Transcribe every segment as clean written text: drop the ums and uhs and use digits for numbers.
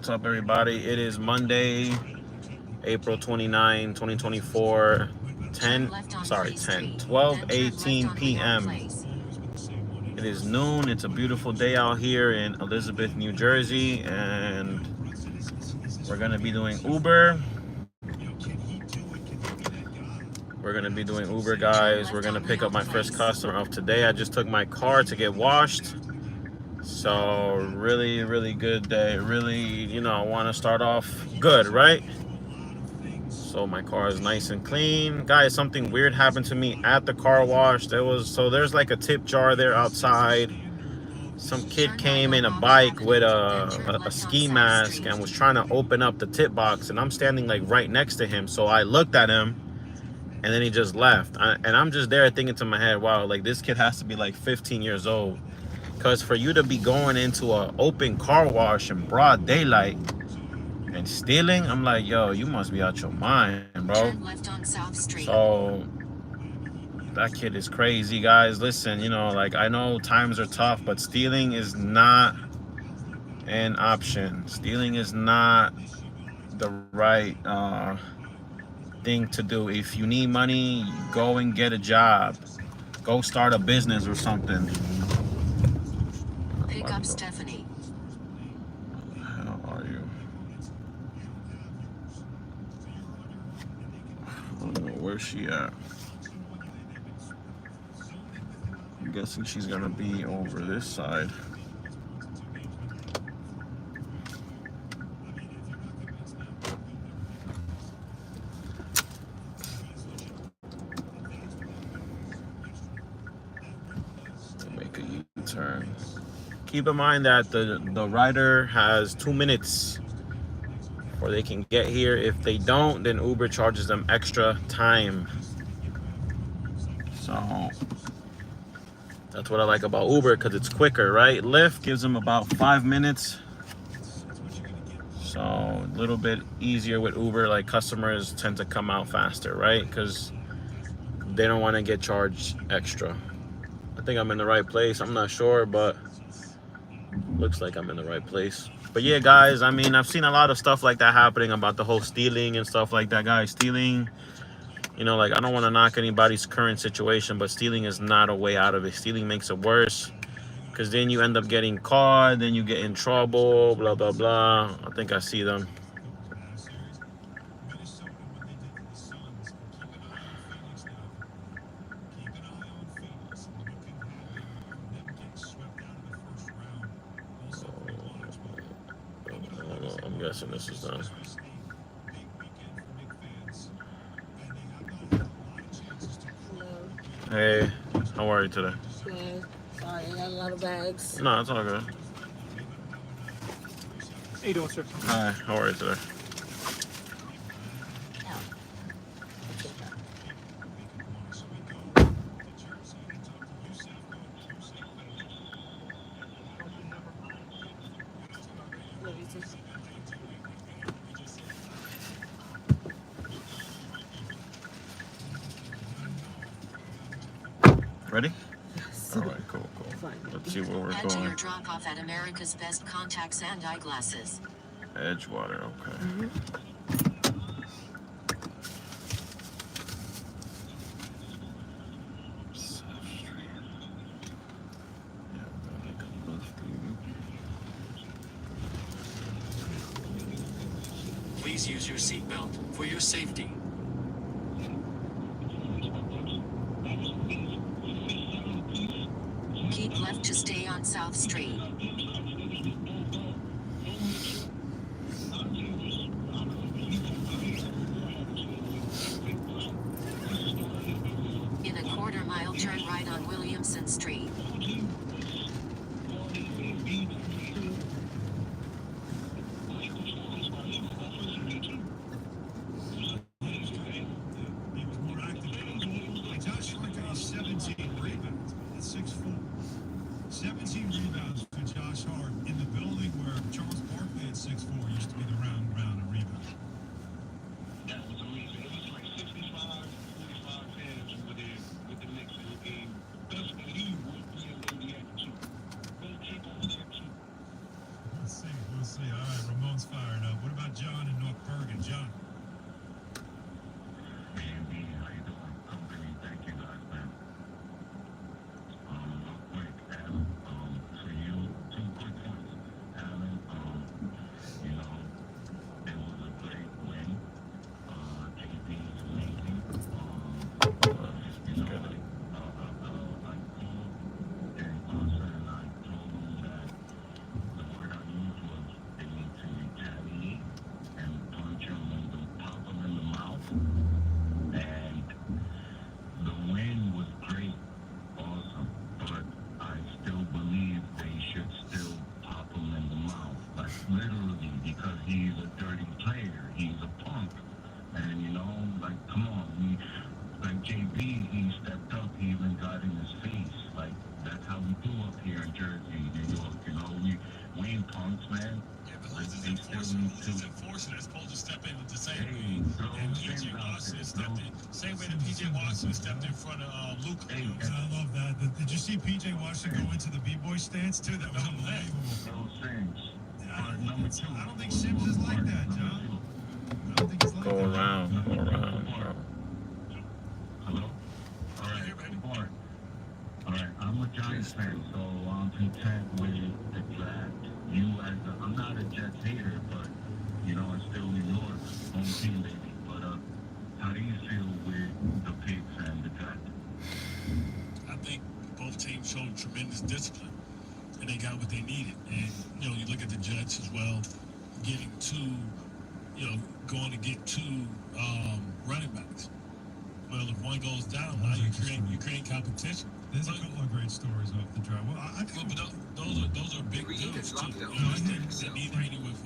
What's up, everybody? It is Monday, April 29, 2024, 12:18 p.m. It is noon. It's a beautiful day out here in Elizabeth, New Jersey, and we're going to be doing Uber. Guys. We're going to pick up my first customer of today. I just took my car to get washed. So really, really good day. Really, I want to start off good, right? So my car is nice and clean. Guys, something weird happened to me at the car wash. There's like a tip jar there outside. Some kid came in a bike with a ski mask and was trying to open up the tip box, and I'm standing like right next to him. So I looked at him, and then he just left. And I'm just there thinking to my head, wow, like this kid has to be like 15 years old. Because for you to be going into an open car wash in broad daylight and stealing, I'm like, yo, you must be out your mind, bro. So that kid is crazy, guys. Listen, like I know times are tough, but stealing is not an option. Stealing is not the right thing to do. If you need money, go and get a job. Go start a business or something. Pick up Stephanie. How are you? I don't know where she at. I'm guessing she's gonna be over this side. Make a U-turn. Keep in mind that the rider has 2 minutes before they can get here. If they don't, then Uber charges them extra time. So that's what I like about Uber, because it's quicker, right? Lyft gives them about 5 minutes. So a little bit easier with Uber. Like customers tend to come out faster, right? Because they don't want to get charged extra. I think I'm in the right place. I'm not sure, but looks like I'm in the right place. But yeah, guys, I mean, I've seen a lot of stuff like that happening about the whole stealing and stuff like that, guys. Stealing, like I don't want to knock anybody's current situation, but stealing is not a way out of it. Stealing makes it worse, because then you end up getting caught, then you get in trouble, blah, blah, blah. I think I see them. I'm guessing this is done. Hey, how are you today? Good. Sorry, I got a lot of bags. No, it's all good. How you doing, sir? Hi, how are you today? Ready? Yes. All right, cool. Let's see where we're Head to going. your drop-off at America's Best Contacts and Eyeglasses. Edgewater, okay. Please use your seatbelt for your safety. Keep left to stay on South Street. In a quarter-mile, turn right on Williamson Street. Josh Hart got 17 rebounds. That's 6'4". 17 rebounds for Josh Hart in the building where Charles Barkley at 6'4" used to be the round and rebound. person that's supposed to step in the same way. And PJ Washington stepped in, same way that PJ Washington stepped in front of Luke. Hey, I love that. Did you see PJ Washington go into the b-boy stance too? That was unbelievable. I don't think Sims is like that, John. I don't think he's like Go that. around, go around, bro. Hello? All right, Mark. All right, I'm a Giants fan, so I'm content with the draft. I'm not a Jets hater, but, you know, I'm still New York, home team, baby. But how do you feel with the picks and the draft? I think both teams showed tremendous discipline, and they got what they needed. And, you know, you look at the Jets as well, getting two, going to get two running backs. Well, if one goes down, now you create competition. There's a couple of great stories off the drive. Well, I think those are big dudes too. I think they need rating with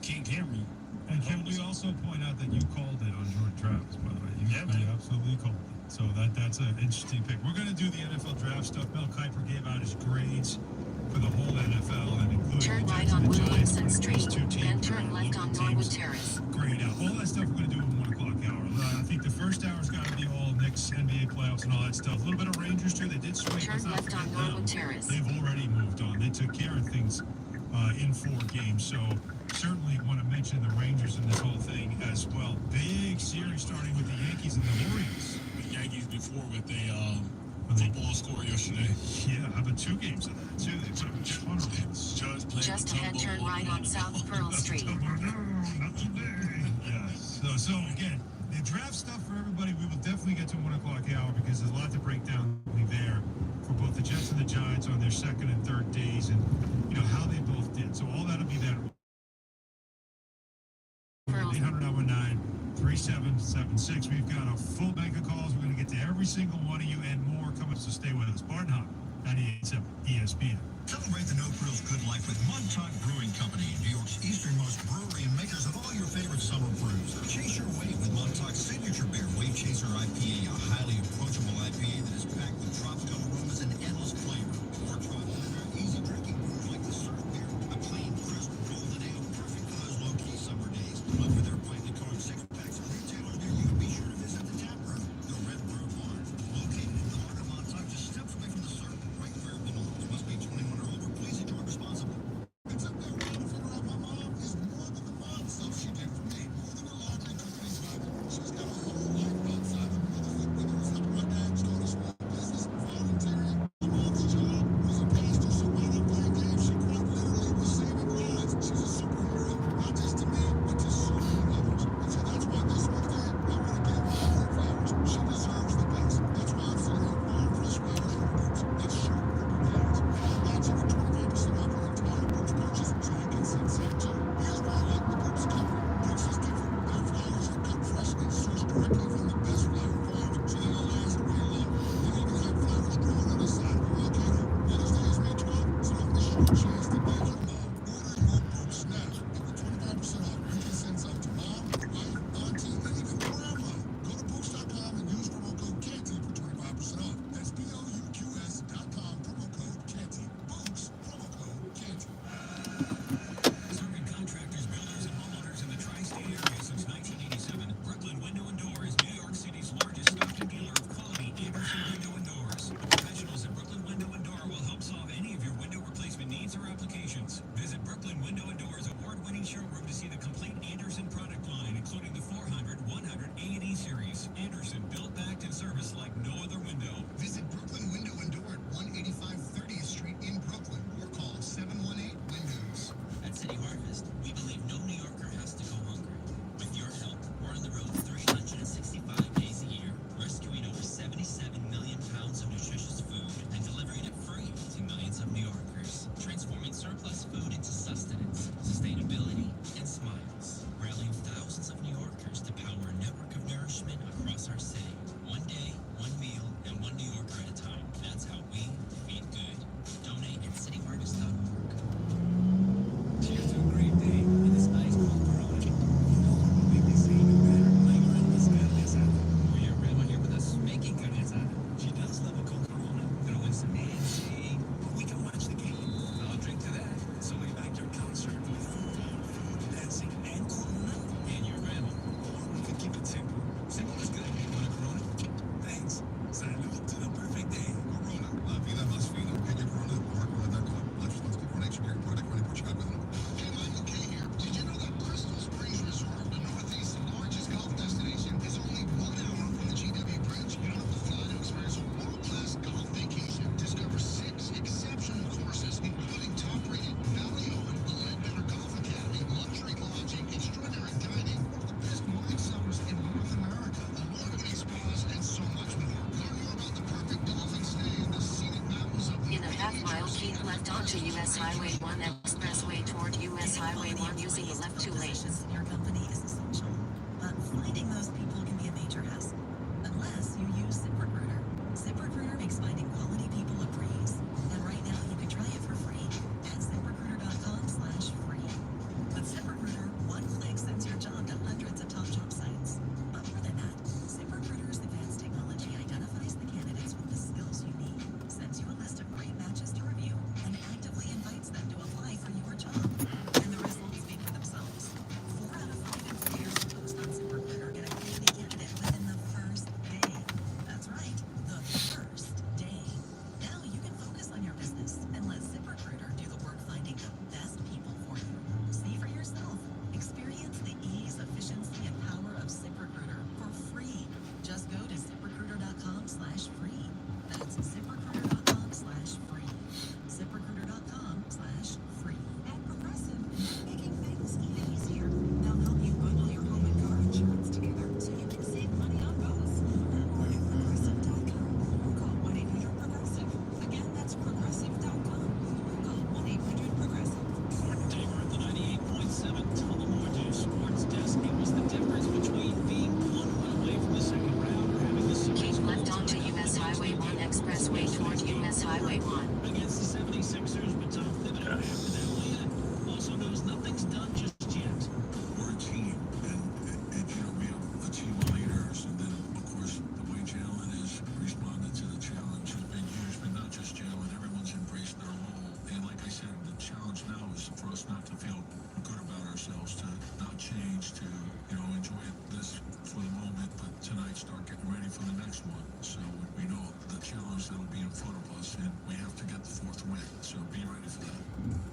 King Henry. And can we also point out that you called it on Jordan Travis, by the way? You absolutely called it. So that's an interesting pick. We're going to do the NFL draft stuff. Mel Kiper gave out his grades for the whole NFL, and including Turn the right Jets on and the Giants. Williamson Street, Two teams, then turn left on local Norwood teams. Terrace. Great. All that stuff we're going to do in 1 o'clock hour. I think the first hour's got to be all Knicks, NBA playoffs, and all that stuff. A little bit of Rangers too. They did swing. Turn left on Norwood Terrace. They've already moved on. They took care of things in 4 games. So certainly want to mention the Rangers in this whole thing as well. Big series starting with the Yankees and the Orioles. The Yankees before with a football score yesterday. Yeah, how about 2 games of that too? They put up a ton of runs. Just ahead, turn right on South Pearl Street. Not today. Yeah. So again, the draft stuff for everybody, we will definitely get to 1 o'clock hour because there's a lot to break down there for both the Jets and the Giants on their second and third days, and how they both did. So all that'll be there. 800-919-3776. We've got a full bank of calls. We're going to get to every single one of you and more coming. So stay with us. Barton Hop, 98.7 ESPN. Celebrate the No Frills Good Life with Montauk Brewing Company, New York's easternmost brewery and makers of all your favorite summer brews. Chase your wave with Montauk's signature beer, Wave Chaser IPA, a highly approachable IPA that is packed with tropical aromas and endless flavor. Or try one of their easy drinking brews like the surf beer, a clean, crisp, golden ale, perfect for those low-key summer days. Look for their brightly colored six-packs at retailers near you. Be sure to visit the tap room, the Red Brew Barn, located in the heart of Montauk, just steps away from the surf, right where it belongs. Must be 21 or older. Please enjoy responsibly. It's up there trying to figure out my mom is more than the mom stuff she did for me. More than her laundry, cooking, and driving. She's got a whole life outside of motherhood, whether it's helping my dad start a small business, volunteering. My mom's job was a pastor, so while I'm playing games, she quite literally was saving lives. She's a superhero, not just to me, but to so many others. And so that's why this weekend, I want to give my heart flowers. She deserves the best. That's why I'm sending Farm Fresh Flowers for Boots. That's short for beginners. And I'll match you with 25% off your entire Boots purchase, so you can send some too. Here's why I like the Boots cover. Boots is different. Their flowers are cut fresh and sourced directly from the best flower farms, so they'll last way longer. They even have flowers growing on the side of a volcano. Mother's Day is May 12th, so don't miss your chance to thank your mom. Order your Boots now. Get the 25% off. You can send some to mom, wife, auntie, and even grandma. Go to Boots.com and use promo code CANTY for 25% off. That's BOUQS.com, promo code CANTY. Boots, promo code CANTY. Serving contractors, builders, and homeowners in the tri-state area since 1987, Brooklyn Window and Door is New York City's largest stocking dealer of quality Anderson window and doors. The professionals at Brooklyn Window and Door will help solve any of your window replacement needs or Keep left onto US Highway 1 Expressway toward US Highway 1 using the left 2 lanes. In your company is essential, but finding those people can be a major hassle. Unless you use ZipRecruiter. ZipRecruiter makes finding quality people a breeze. And right now you can try it for free at ZipRecruiter.com/free. With ZipRecruiter, one click sends your job to hundreds of top job sites. But more than that, ZipRecruiter's advanced technology identifies the candidates with the skills you need, sends you a list of great matches to review, and actively invites them to apply for your job. And the results speak for themselves. 4 out of 5 employers who post on ZipRecruiter get a quality candidate within the first day. That's right, the first day. Now you can focus on your business and let ZipRecruiter do the work finding the best people for you. See for yourself. Experience the ease, efficiency, and power of ZipRecruiter for free. Just go to ZipRecruiter.com/free. That's ZipRecruiter.com/free. ZipRecruiter.com/free. At Progressive, making things even easier. They'll help you bundle your home and car insurance together so you can save money on both. Learn more at Progressive.com or call 1-800-PROGRESSIVE. Again, that's Progressive.com or call 1-800-PROGRESSIve. Gordon Taylor at the 98.7 Tullamore Dew Sports Desk. It was the difference between being 1 win away from the second round or having the series Keep left called onto tonight. US Highway 1 Expressway toward US Highway 1. Against the 76ers, but Tom Thibodeau after that win also knows nothing's done just yet. We're a team, and we have a team of leaders, and then of course the way Jalen has responded to the challenge has been huge. But not just Jalen, everyone's embraced their role. And like I said, the challenge now is for us not to feel good about ourselves, to not change, to enjoy this for the moment, but tonight start getting ready for the next one. So we know the challenge that'll be in front of us, and we have to get the 4th win. So be ready for that.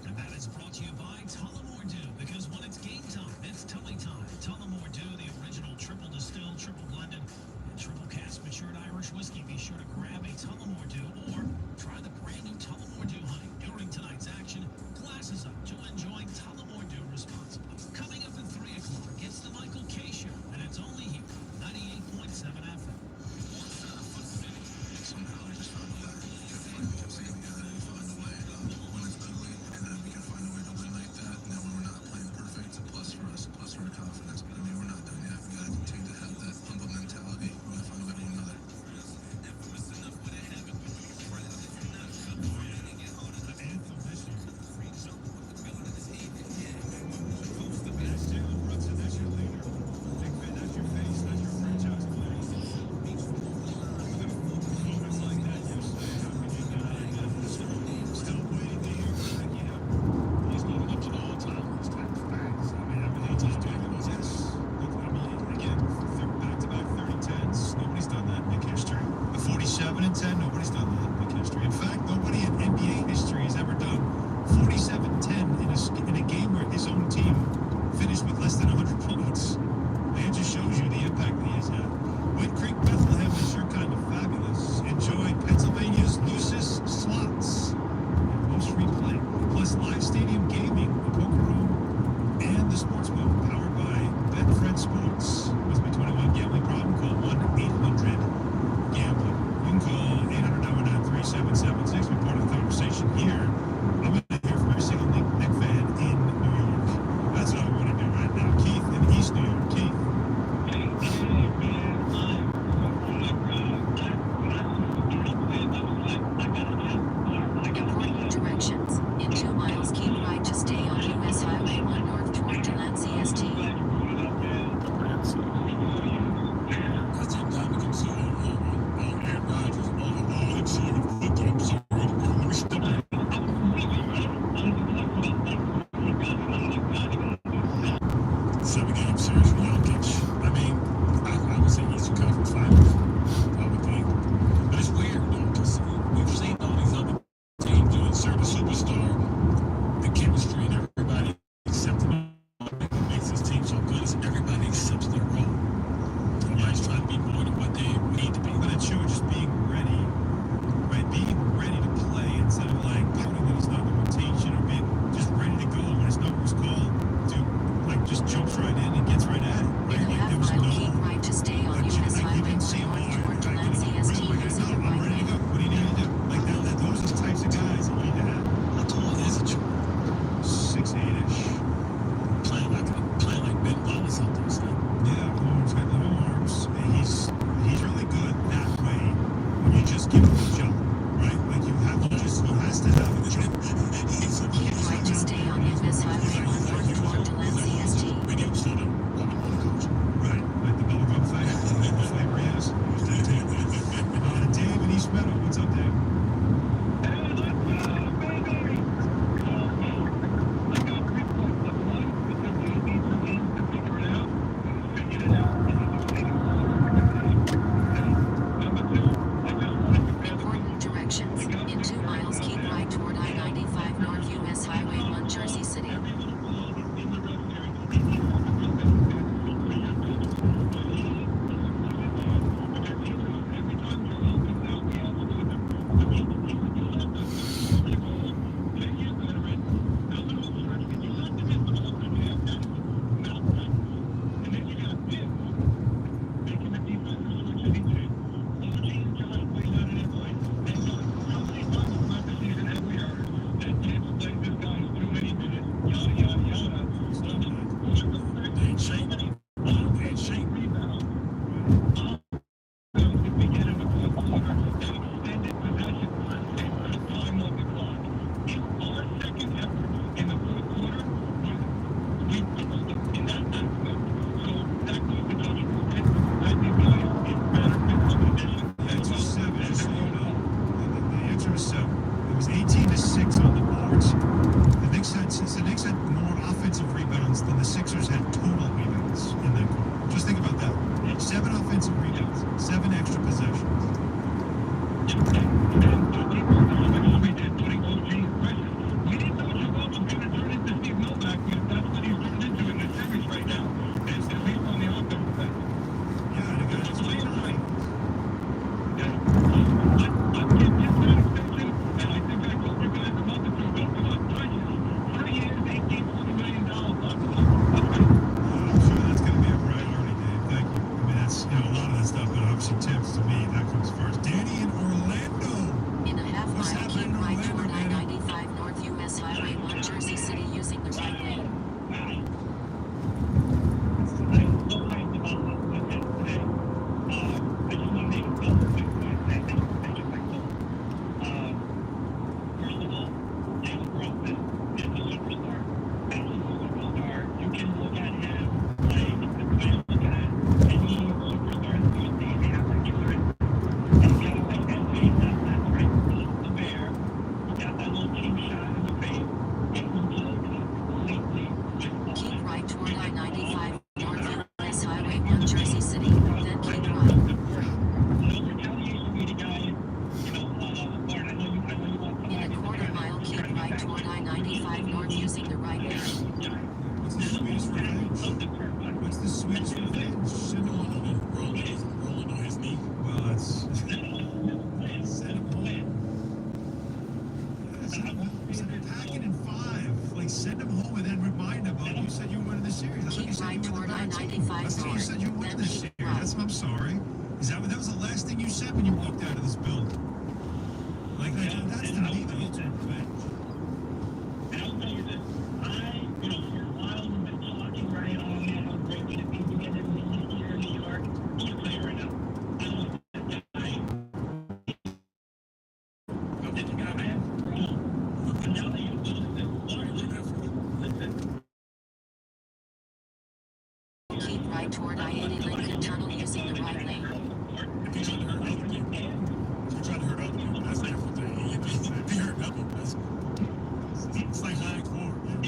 And that is brought to you by Tullamore Dew, because when it's game time, it's Tully time. Tullamore Dew, the original triple distilled, triple blended, and triple cast matured Irish whiskey. Be sure to grab a Tullamore Dew or try the brand new Tullamore Dew honey. During tonight's action, glasses up to enjoying Tullamore Dew responsibly. Coming up at 3 o'clock, it's the Michael K. Show, and it's only here, 98.7 FM. Somehow I just found a way. Kept saying the other day, find a way. When it's ugly, and then we can find a way to win like that. And then when we're not playing perfect, it's a plus for us, a plus for our confidence. But I mean, we're not done yet. We gotta continue to have that humble mentality. We gotta find a way to win another. He's moving up to the all-time list type of things. I mean, everything he's doing is this. I mean, again, back-to-back 30-10s. Nobody's done that in Nick history. The 47-10, nobody's done that in Nick history. In fact, nobody in NBA history has ever done 47-10 in a game where his own team finished with less than 100 points. And it just shows you the impact that he has had. Wind Creek, Bethlehem is sure kind of fabulous. Enjoy Pennsylvania's loosest slots. Most replay, plus live stadium gaming, the poker room, and the sports book powered by Betfred Sports. Must be 21. Gambling problem? Call 1-800-GAMBLER. You can call 800-919-3776. Be part of the conversation here. I want to hear from every single Nick fan in New York. That's what I want to do right now. Keith in East New York. Keith. Important directions. In 2 miles, keep right to stay on US Highway 1 north toward Delancey ST. That's it, Dominic. So, Aaron Rodgers, all the football. So to 7. It was 18-6 on the boards. The Knicks had more offensive rebounds than the Sixers had total rebounds in that quarter. Just think about that. 7 offensive rebounds, 7 extra possessions. We didn't know Joel was going to turn into Steve Novak, but that's what he's turned into in this series right now. It's at least on the offensive end. Yeah, the guy just playing high. Let's give him that extension, and I think I told you guys a month or two ago, come on, precious. 3 years, $18, $20 million. Let's go. I'm sure that's going to be a priority, Dave. Thank you. I mean, that's, a lot of that stuff, but obviously tips to me, that comes first. Danny in Orlando. In a half What's mile, happening keep in right Orlando, toward Danny? I-95 North US Highway 1 Jersey City using the right lane. Keep right toward I-95 North US Highway 1 Jersey City, then keep right. In a quarter mile, keep right toward I-95 North using the right lane. What's the sweetest revenge? What's the sweetest revenge? Send him home. Rolling on his knee. Well, that's... Send him home. Send him packing in 5. Like, send him home and then remind him, you said you were winning this series. I thought you said you were winning the team. I thought you said you were winning this series. I'm sorry. That was the last thing you said when you walked out of this building. Like, that's to me the ultimate revenge. And I'll tell you this, for a while we've been talking, right, how great would it be to get him here in New York? I'm going to tell you right now, I don't want that guy. This guy, I have wrong. But now that you listen, listen. Keep right toward I-80 Lincoln Tunnel using the right lane. If you're trying to hurt other people, that's a different thing. If you hurt other people, it's like hardcore. What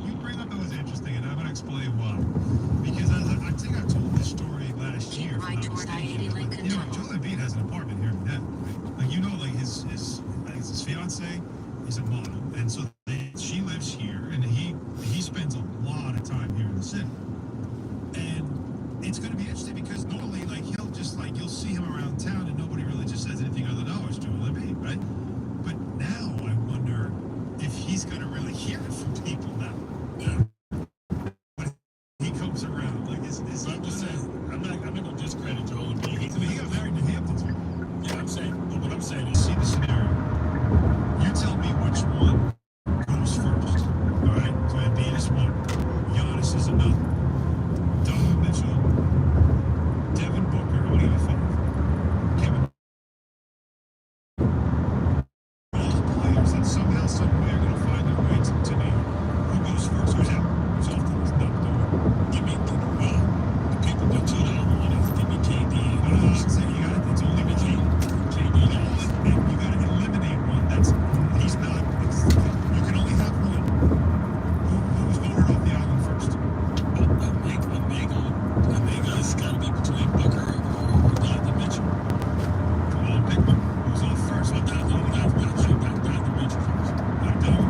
you bring up that was interesting, and I'm going to explain why. Because I think I told this story last year. Keep right toward I-80 Lincoln Tunnel. Joel Embiid has an apartment here in Manhattan, right? Like, his fiance is a model, and so she lives here, and he spends a lot of time here in the city. And it's going to be interesting because normally, like, you'll see him around town, and nobody really just says anything other than, oh, it's Joel Embiid, right? But now I wonder if he's going to really hear it from people now. When he comes around, like, is he I'm just saying, I'm not going to discredit Joel Embiid. he got married in New Hampton. Yeah, I'm saying, but what I'm saying is, See the scenario. You tell me which one goes first. All right? So Embiid is one. Giannis is another. Donovan Mitchell. Devin Booker. I'm going to give you 5. Kevin. All the players that somehow, some way are going to find their way to New York. Who goes first? Who's out? Who's off the list? Not doing. give me the people that two that I want is give me KD. I'm saying you got it. It's only been KD. And you got to eliminate one. He's not. You can only have one. Who's voted off the island first? Omega's got to be between Booker or Donovan Mitchell. Come on, pick one. Who's off first? Well, Donovan Mitchell first. Donovan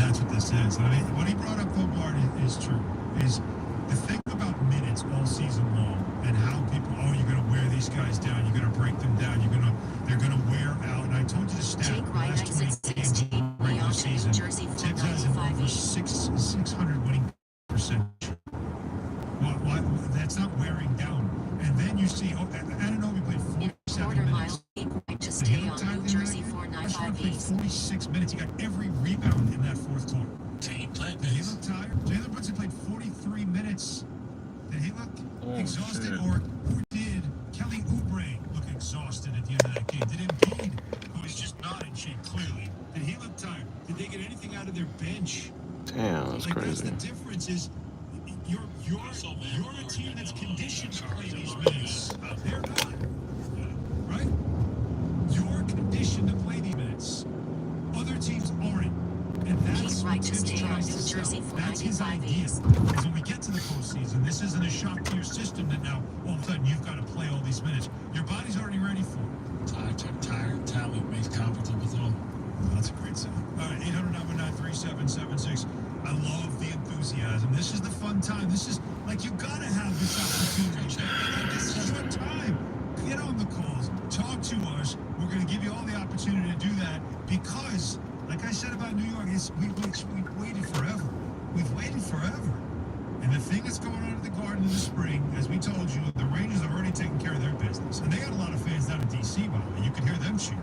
that's what this is. I mean, what he brought up, though, Bart, is true. Is the thing about minutes all season long and how people, you're going to wear these guys down, you're going to break them down, they're going to wear out. And I told you the stat, Jake the Wright, last 20 exit games of 16, the regular New season, Jersey, Tibbs has an 495 over east. 600 winning percentage. Why, that's not wearing down. And then you see, Anunoby played 47 Quarter minutes. mile, Jake Wright, just Did he stay look on tired New the other Jersey, night? 495 played east. 46 minutes. He got every rebound in that fourth quarter. Team play Did he base. look tired? Jalen Brunson played 43 minutes. Did he look exhausted? shit. Or did Kelly Oubre look exhausted at the end of that game? Did Embiid, who is just not in shape, clearly, did he look tired? Did they get anything out of their bench? Damn, that's That's crazy. the difference is you're a team that's conditioned to play these minutes. They're not. Right? You're conditioned to play these minutes. Other teams aren't. And that's Jake what Wright, just Tibbs stay on tries New to sell. Jersey, That's his 495 idea. east. Because when we get to the postseason, this isn't a shock to your system that now all of a sudden you've got to play all these minutes. Your body's already ready for it. Tired talent makes confidence with all. Oh, that's a great sound. All right, 800-919-3776. I love the enthusiasm. This is the fun time. This is like you gotta have this opportunity. This is your time. Get on the calls. Talk to us. We're gonna give you all the opportunity to do that because, like I said about New York, we've waited forever. We've waited forever. And the thing that's going on at the Garden in the spring, as we told you, the Rangers have already taken care of their business. And they got a lot of fans down in D.C., by the way. You can hear them cheer.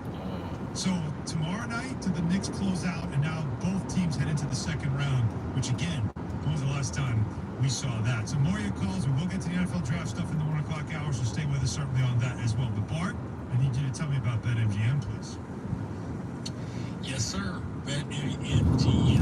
So tomorrow night, to the Knicks close out, and now both teams head into the second round, which again, when was the last time we saw that? So more of your calls. We will get to the NFL draft stuff in the 1 o'clock hour, so stay with us certainly on that as well. But Bart, I need you to tell me about BetMGM, please. Yes, sir. BetMGM.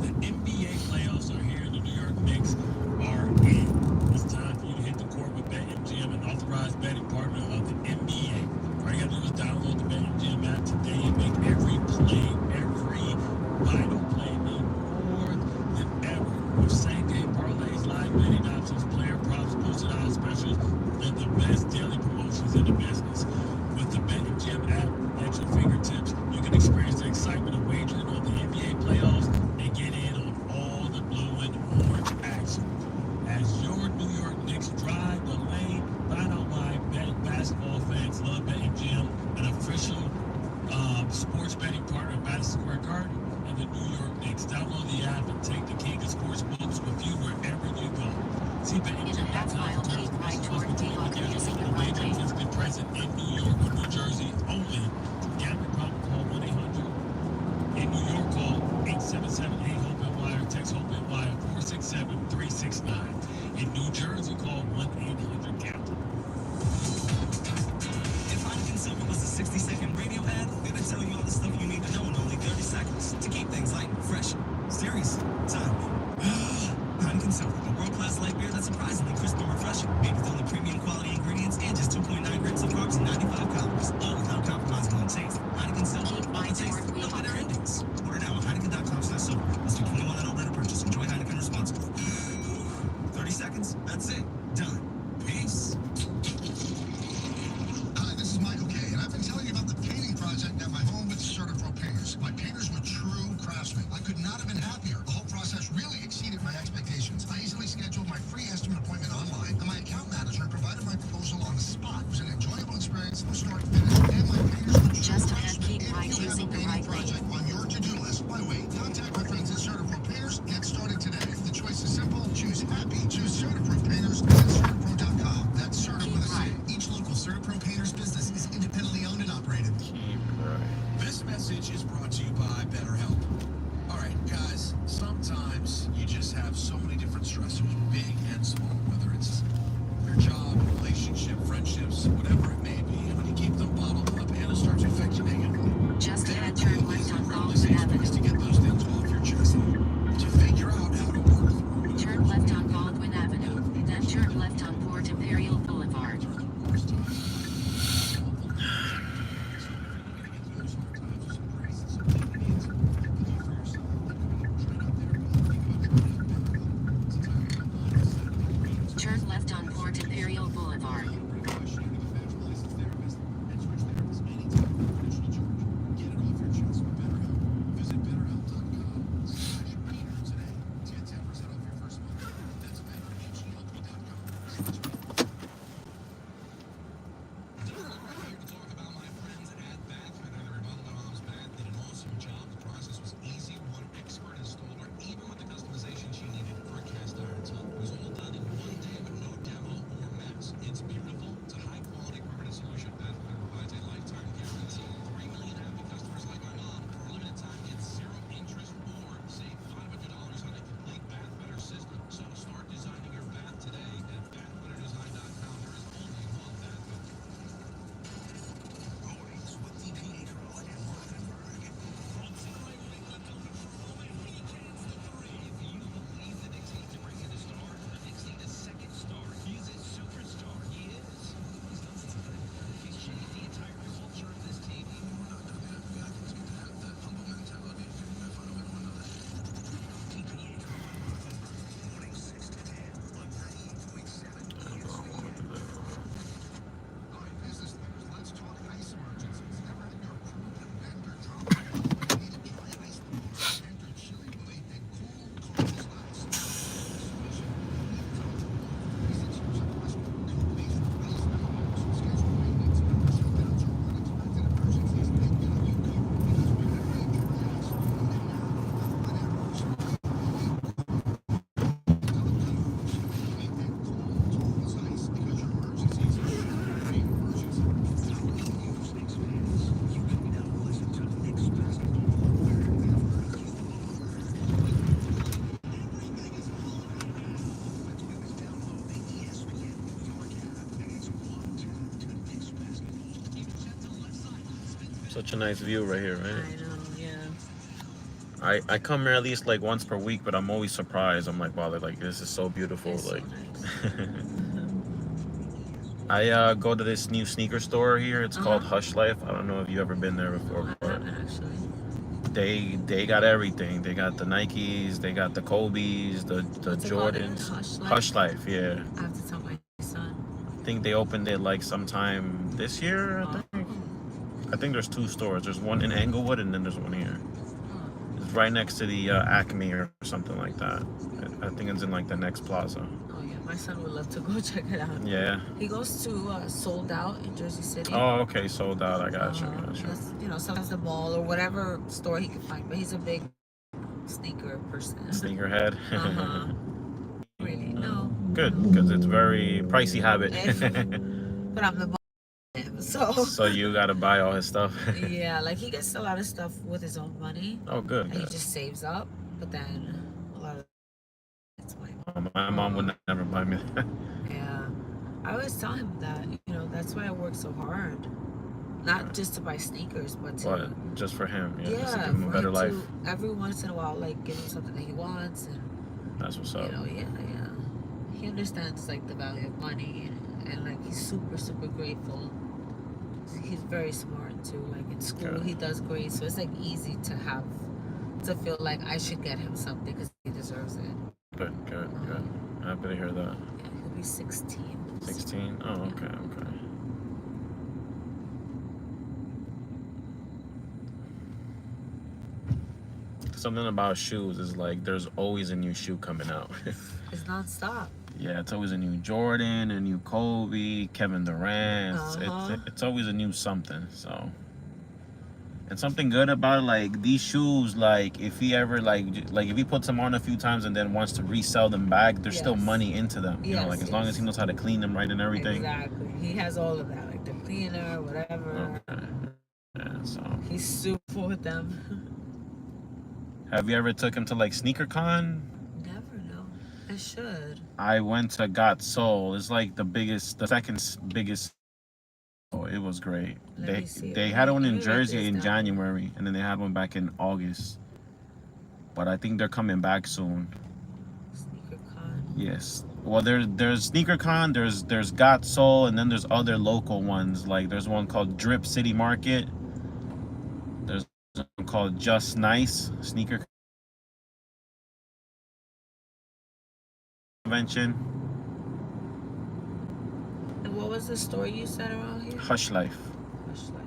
The NBA playoffs are here. The New York Knicks are in. It's time for you to hit the court with BetMGM, an authorized betting partner of the NBA. All you gotta do is download the BetMGM app today and make every play, every vital play mean more than ever. With same-game parlays, live betting options, player props, boosted odds specials, and the best daily promotions in the business. With the BetMGM app at your fingertips, you can experience the excitement of wagering on the NBA playoffs and get in on all the blue and orange action. As your New York Knicks drive the lane, find out why basketball fans love BetMGM, an official sports betting partner of Madison Square Garden and the New York Knicks. Download the app and take the king of sports books with you wherever you go. See BetMGM half mile, Jake Wright toward D-Lock using your right lane. has been present in New York or New Jersey only. Gambling problem, call 1-800. In New York, call 877-8-HOPE-NY or text HOPE-NY 467-369. In New Jersey, call 1-800-GAMBLER. If Heineken Silver was a 60-second radio ad, it would tell you all the stuff you need to know in only 30 seconds to keep things light and fresh. Serious. Timely. Heineken Silver, a world-class light beer that's surprisingly crisp and refreshing. Made with only premium quality ingredients and just 2.9 grams of carbs and 95 calories. All without compromising on taste. Heineken Silver, no taste, no bitter endings. Order now at Heineken.com/silver. Must be 21 and older to purchase. Enjoy Heineken responsibly. 30 seconds. That's it. Done. Peace. Hi, this is Michael K, and I've been telling you about the painting project at my home with CertaPro Painters. My painters were true craftsmen. I could not have been happier. The whole process really exceeded my expectations. I easily scheduled my free estimate appointment online, and my account manager provided my proposal on the spot. It was an enjoyable experience from start to finish, and my painters were true Just ahead, craftsmen. keep right If you have a using your painting right lane. project on your to-do list, why wait? Contact my friends at CertaPro Painters. Get started today. The choice is simple. Choose happy. Choose CertaPro Painters at CertaPro.com. That's Certa with a C. Each local CertaPro Painters business is independently owned and operated. This message is brought to you by BetterHelp. All right, guys, sometimes you just have so many different stressors, big and small, whether it's your job, relationship, friendships, whatever it may be, and when you keep them bottled up and it starts to affect you negatively. Just ahead, turn left on Friendly, Baldwin safe ways Avenue. to get those things off your chest, to figure out how to work through it. Turn left on Baldwin Avenue, then turn left on Port Imperial Boulevard. Turn left on Port Imperial Boulevard. Get it off your chest with BetterHelp. Visit BetterHelp.com. Such a nice view right here, I right? know, yeah. I come here at least like once per week, but I'm always surprised. I'm like, wow, like this is so beautiful. It's so Like, nice. I go to this new sneaker store here. It's called Hush Life. I don't know if you ever been there No, before, I but haven't actually. they got everything. They got the Nikes, they got the Kobe's, the What's it called again? Jordans. Hush Life? Hush Life, yeah. I have to tell my son. I think they opened it like sometime this year. I think there's 2 stores. There's one in Englewood and then there's one here. It's right next to the Acme or something like that. I think it's in like the next plaza. Oh yeah, my son would love to go check it out. Yeah. He goes to Sold Out in Jersey City. Oh, okay, sold out. I got you. That's, you know, sometimes the mall or whatever store he can find, but he's a big sneaker person. Sneakerhead. Really? No. Good, because it's very pricey habit. But I'm the boss of him, so. So you gotta buy all his stuff. Yeah, like he gets a lot of stuff with his own money. Oh, good. And he just saves up, but then a lot of it's my My mom would never buy me that. Yeah. I always tell him that, you know, that's why I work so hard. Not just to buy sneakers, but to But just for him, just to yeah, give him a for better him life. to every once in a while, like give him something that he wants, and That's what's you up. know, yeah. He understands like the value of money, and like he's super grateful. He's very smart too. Like in school, he does great, so it's like easy to feel like I should get him something because he deserves it. Good. Happy to hear that. Yeah, he'll be 16. 16? Oh, okay. Something about shoes is like there's always a new shoe coming out. It's nonstop. Yeah, it's always a new Jordan, a new Kobe, Kevin Durant. It's always a new something. So, and something good about it, like these shoes, like if he ever like if he puts them on a few times and then wants to resell them back, there's still money into them. You know, like as long as he knows how to clean them right and everything. Exactly. He has all of that, like the cleaner, whatever. Okay. Yeah, so He's super with them. have you ever took him to like SneakerCon? Never know. I should. I went to Got Soul. It's like the second biggest. Oh, it was great. Let me see. They had one in Let me write Jersey this in down. January, and then they had one back in August. But I think they're coming back soon. SneakerCon. Yes. Well, there's SneakerCon, there's Got Soul, and then there's other local ones. Like there's one called Drip City Market. There's one called Just Nice Sneaker Convention. And what was the store you said around here? Hush Life. Hush Life.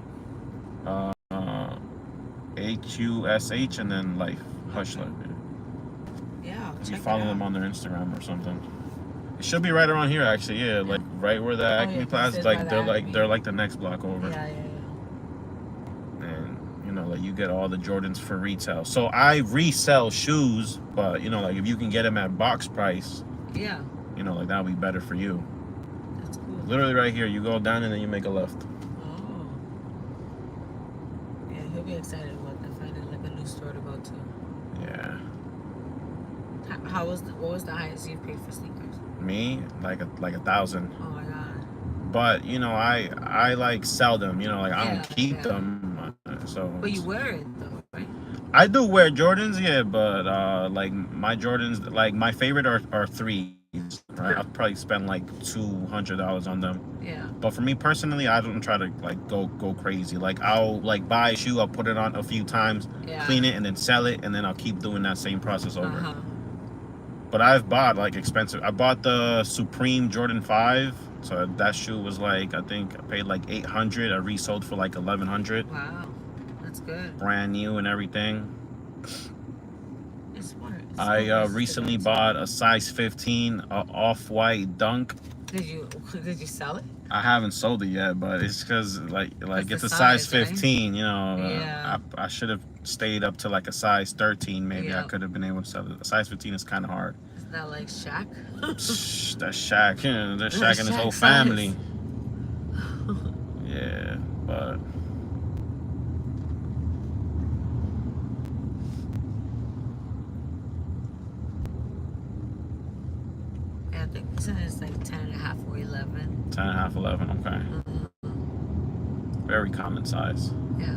HUSH and then Life. Hush Life. Yeah, If check you follow it out. them on their Instagram or something. It should be right around here actually, yeah. Like right where the Acme yeah, Plaza is, it's like by the they're Acme. like the next block over. Yeah. And you know, like you get all the Jordans for retail. So I resell shoes, but you know, like if you can get them at box price, Yeah, you know, like that'll be better for you. that's cool. Literally right here, you go down and then you make a left. Oh. Yeah, he'll be excited about that, finding like a new store to go to. Yeah. What was the highest you've paid for sneakers? Me, like 1,000. Oh my god. But you know, I like sell them. You know, like I Yeah, don't keep yeah. them. So. But you wear it though, right? I do wear Jordans, yeah, but like my Jordans, like my favorite are threes. Right, I'll probably spend like $200 on them. Yeah. But for me personally, I don't try to like go crazy. Like I'll like buy a shoe, I'll put it on a few times, Yeah. clean it, and then sell it, and then I'll keep doing that same process over. Uh-huh. But I've bought like expensive. I bought the Supreme Jordan 5. So that shoe was like, I think I paid like $800. I resold for like $1,100. Wow. That's good. Brand new and everything. It's smart. I recently bought a size 15 off-white Dunk. Did you sell it? I haven't sold it yet, but it's because like it's the a size size, right? 15. You know, Yeah. I should have stayed up to like a size 13. Maybe I Yeah. could have been able to sell it. A size 15 is kind of hard. Isn't that like Shaq? That's Shaq. Yeah, that's Shaq and his Shaq whole size. family. Yeah, but Yeah, I think it's like 10 and a half or 11. 10 and a half, 11. Okay, Mhm. very common size. Yeah.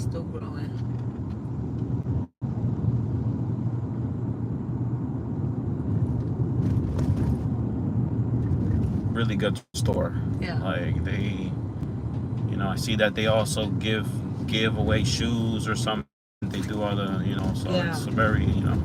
Still growing. Really good store. Yeah. Like they, you know, I see that they also give away shoes or something. They do all the, you know, so Yeah. it's a very, you know.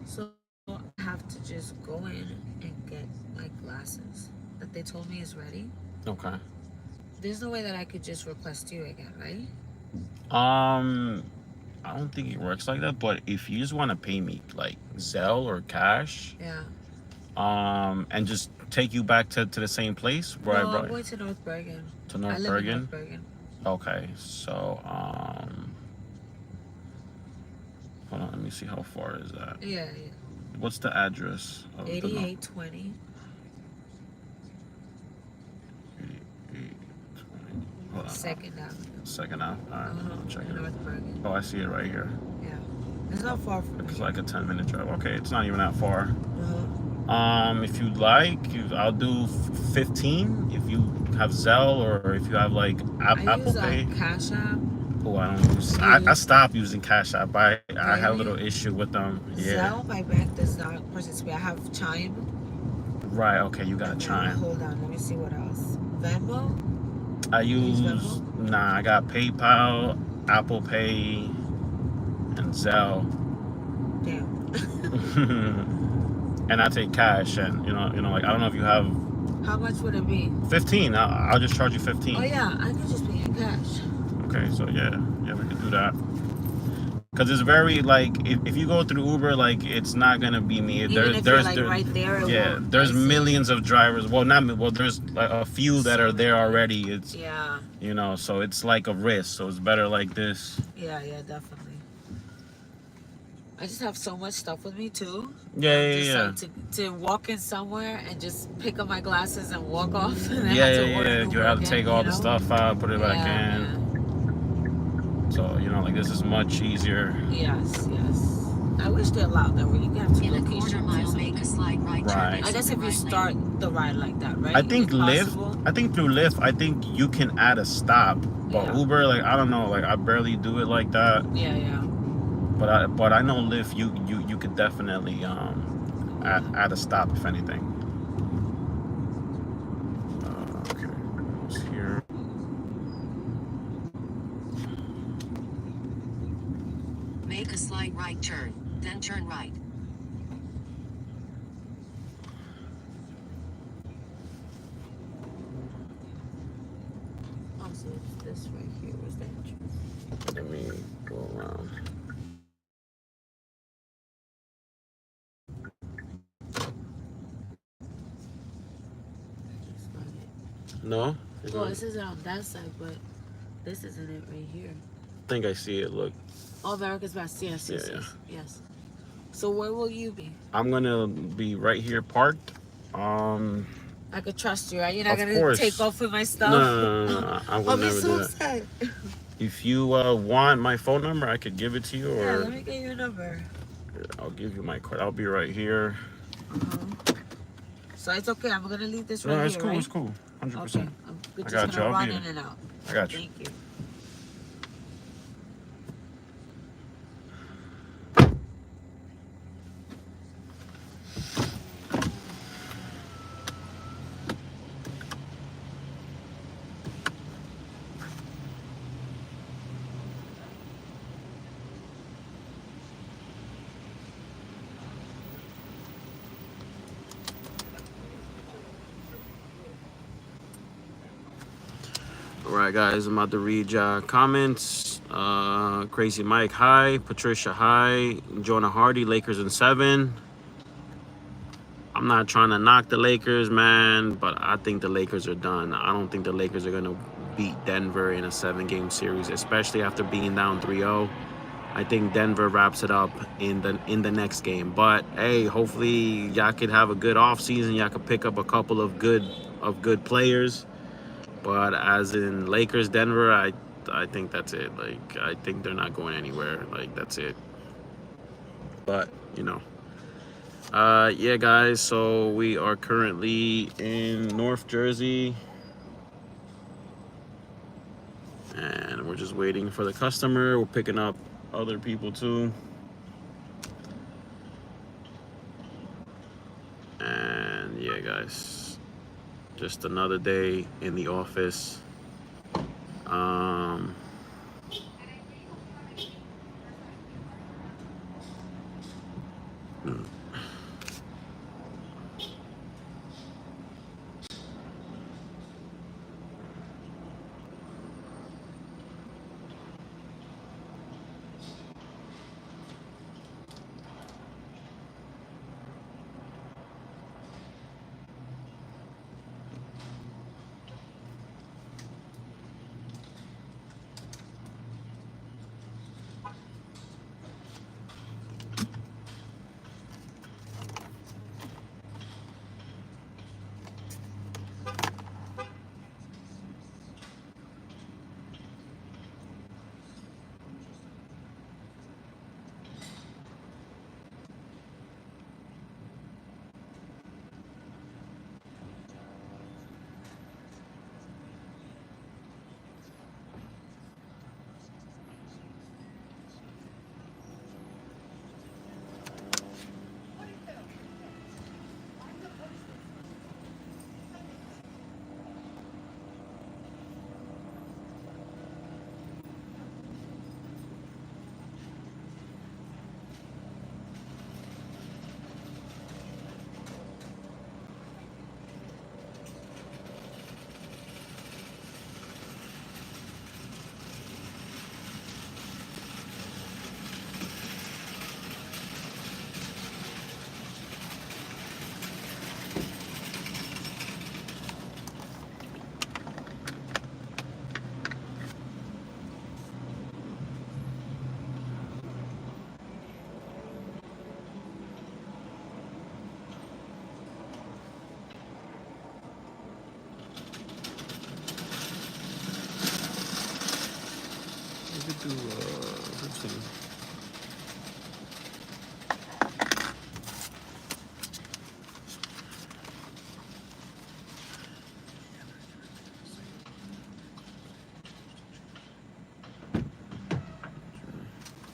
So I have to just go in and get my glasses that they told me is ready. Okay. There's no way that I could just request you again, right? I don't think it works like that, but if you just want to pay me like Zelle or cash, Yeah. and just take you back to the same place where I No, brought I'm you going to North Bergen. to I North live in Bergen. North Bergen. Okay, so hold on, let me see how far is that. Yeah, What's the address of yeah. the 8820. 8820? Hold on. Second Avenue. Second out. All right, I'll check it. North Bergen. Oh, I see it right here. Yeah. It's not far from It's here. like a 10-minute drive. Okay, it's not even that far. Uh-huh. If you'd like, I'll do 15 if you have Zelle or if you have like I Apple use Pay. Cash App. Oh, I don't use. I stopped using Cash App. I have a little issue with them. Yeah. Zelle, my bank does not process me. I have Chime. Right. Okay, you got Chime. Hold on, let me see what else. Venmo. I use. Venmo? Nah, I got PayPal, Apple Pay, and Zelle. Damn. And I take cash, and you know, like I don't know if you have How much would it be? 15. I'll just charge you 15. Oh yeah, I could just pay in cash. Okay, so yeah, we could do that. Because it's very like if you go through Uber, like it's not gonna be me. Even if you're like right there. It Yeah, won't, there's I see. millions of drivers. Well, there's like a few that are there already. It's Yeah. you know, so it's like a risk. So it's better like this. Yeah, definitely. I just have so much stuff with me too. Yeah. Like to walk in somewhere and just pick up my glasses and walk off. And then Yeah. have You have to take all the stuff out, put it back in. Yeah. So like this is much easier. Yes. I wish they allowed that where you have to In a quarter mile, make a slide right turn. Right. I guess if you start the ride like that, right? I think Lyft. I think through Lyft, I think you can add a stop. But Yeah. Uber, like I don't know, like I barely do it like that. Yeah. But I know Lyft, you could definitely add a stop if anything. Okay, almost here. Make a slight right turn, then turn right. No? Well, this is on that side, but this isn't it right here. I think I see it. Look. Oh, America's Best. Yes, yes, Yeah, yes, yes. So where will you be? I'm gonna be right here parked. I could trust you, right? You're not Of gonna course. take off with my stuff. No. I would I'll be never so do that. upset. If you want my phone number, I could give it to you, Yeah, or let me get your number. I'll give you my card. I'll be right here. So it's okay. I'm gonna leave this right No, it's here, cool. right? It's cool. 100%. Okay. We're I just got gonna you. I'll run be in here. and out. I got you. Thank you. All right, guys. I'm about to read comments. Crazy Mike, hi. Patricia, hi. Jonah Hardy, Lakers in 7. I'm not trying to knock the Lakers, man, but I think the Lakers are done. I don't think the Lakers are going to beat Denver in a 7-game series, especially after being down 3-0. I think Denver wraps it up in the next game. But hey, hopefully y'all could have a good offseason. Y'all could pick up a couple of good players. But as in Lakers, Denver, I think that's it. Like, I think they're not going anywhere. Like, that's it. But, you know. Yeah, guys, so we are currently in North Jersey. And we're just waiting for the customer. We're picking up other people, too. And, yeah, guys. Just another day in the office.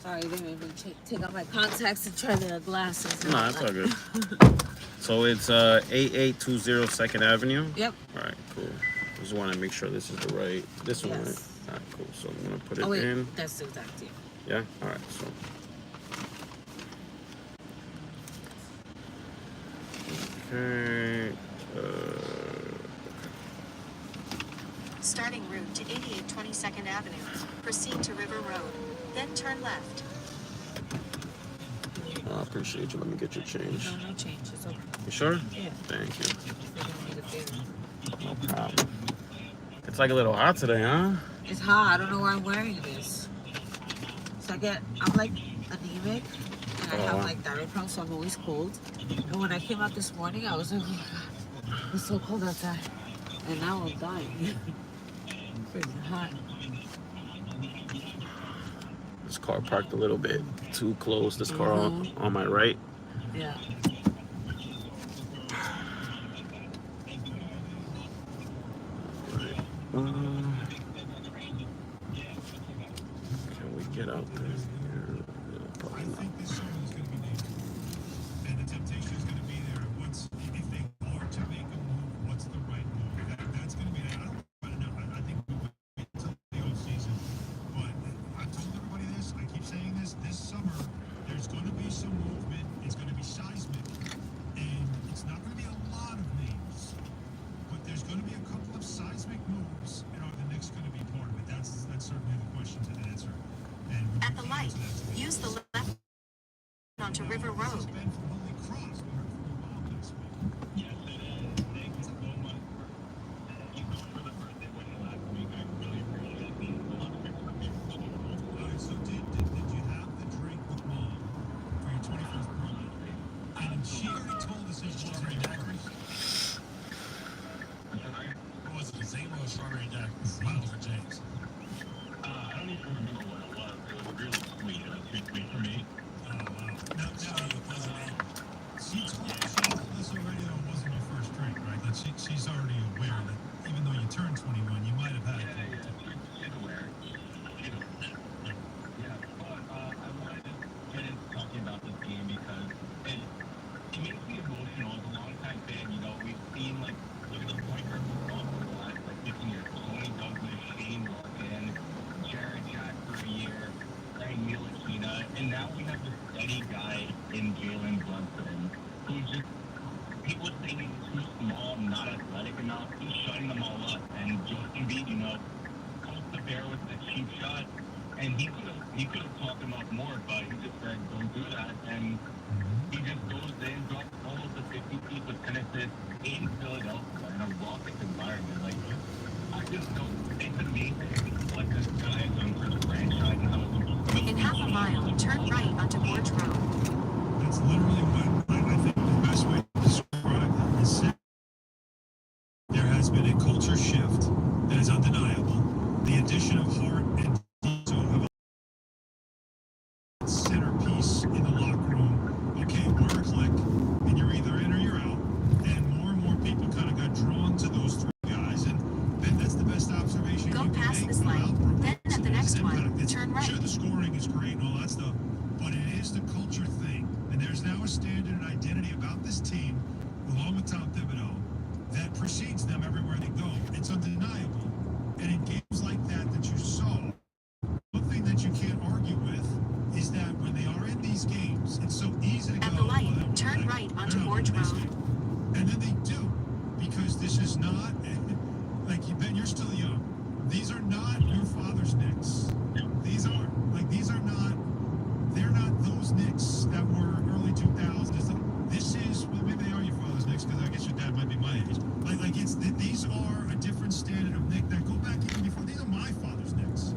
Sorry, they made me take out my contacts and try the glasses. No, that's all good. So it's 8820 2nd Avenue? Yep. All right, cool. Just want to make sure this is the right, this one, right? Yes. All right, cool. So I'm going to put it Oh wait, in. that's the exact deal. Yeah? All right, so. Okay. Starting route to 88 22nd Avenue. Proceed to River Road. Then turn left. I appreciate you. Let me get your change. No, no change. It's okay. You sure? Yeah. Thank you. They don't need a favor. No problem. It's like a little hot today, huh? It's hot. I don't know why I'm wearing this. So I'm like anemic, and I have like thyroid problems, so I'm always cold. And when I came out this morning, I was like, oh my god, it's so cold outside. And now I'm dying. Freaking hot. This car parked a little bit too close. This car on my right. Yeah. Can we get out there? No, probably I not. think this song is going to be dangerous. And the temptation is going to be there. If they are to make a move, what's the right move? That's going to be there. I don't know. I think we wait until the off season. But I've told everybody this. I keep saying this. This summer, there's going to be some movement. It's going to be seismic. And it's not going to be a lot of names. But there's going to be a couple of seismic moves. And are the Knicks going to be part of it? That's certainly the question to answer. And At the light, use the left onto River Road. Ben from Holy Cross. We heard from your mom last week. Yes, it is. Thank you so much for the birthday wish last week. I really appreciate it. Means a lot to me. All right, so did you have the drink with mom for your 21st birthday? And she already told us it wasn't a daiquiri. Was it a Zima or strawberry daiquiri? Mine was a James. I don't even remember what it was. It was really sweet. It was too sweet for me. Oh, wow. Now, she told us already that it wasn't your first drink, right? That she's already aware that even though you turned 21, you might have had it. She's aware. She's aware. Yeah, but I wanted to get into talking about this game because it makes me emotional. As a longtime fan, we've seen, look at the point guard for the last, 15 years. Tony Douglas, Shane Larkin, Jared Jack for a year, playing Ntilikina, and now we have this steady guy in Jalen Brunson who's just, people think he's too small, not athletic enough. He's shutting them all up, and Joel Embiid, goes to bear with the cheap shot, and he could have talked him up more, but he just said, don't do that, and he just goes in, drops almost a 50 feet with 10 assists in Philadelphia in a raucous environment. I just don't, it's amazing what this guy has done for the franchise and how it's In half a mile, turn right onto Gorge Road. That's literally what I think the best way to describe it is there has been a culture shift that is undeniable. The addition of Hart and D'Lo have a centerpiece in the locker room. Okay, we're a click, and you're either in or you're out. And more people kind of got drawn to those three guys. And Ben, that's the best observation Go you can past make this light, about then at the next one, impact. turn right. Sure, the scoring is great and all that stuff, but it is the culture thing. And there's now a standard and identity about this team, along with Tom Thibodeau, that precedes them everywhere they go. It's undeniable. And in games like that you saw, one thing that you can't argue with is that when they are in these games, it's so easy to go, At the light, well, turn right onto Gorge Road. and then they do, because this is not, Ben, you're still young. These are not your father's Knicks. They're not those Knicks that were early 2000s. This is, well, maybe they are your father's Knicks, because I guess your dad might be my age. These are a different standard of Knicks that go back even before. These are my father's Knicks.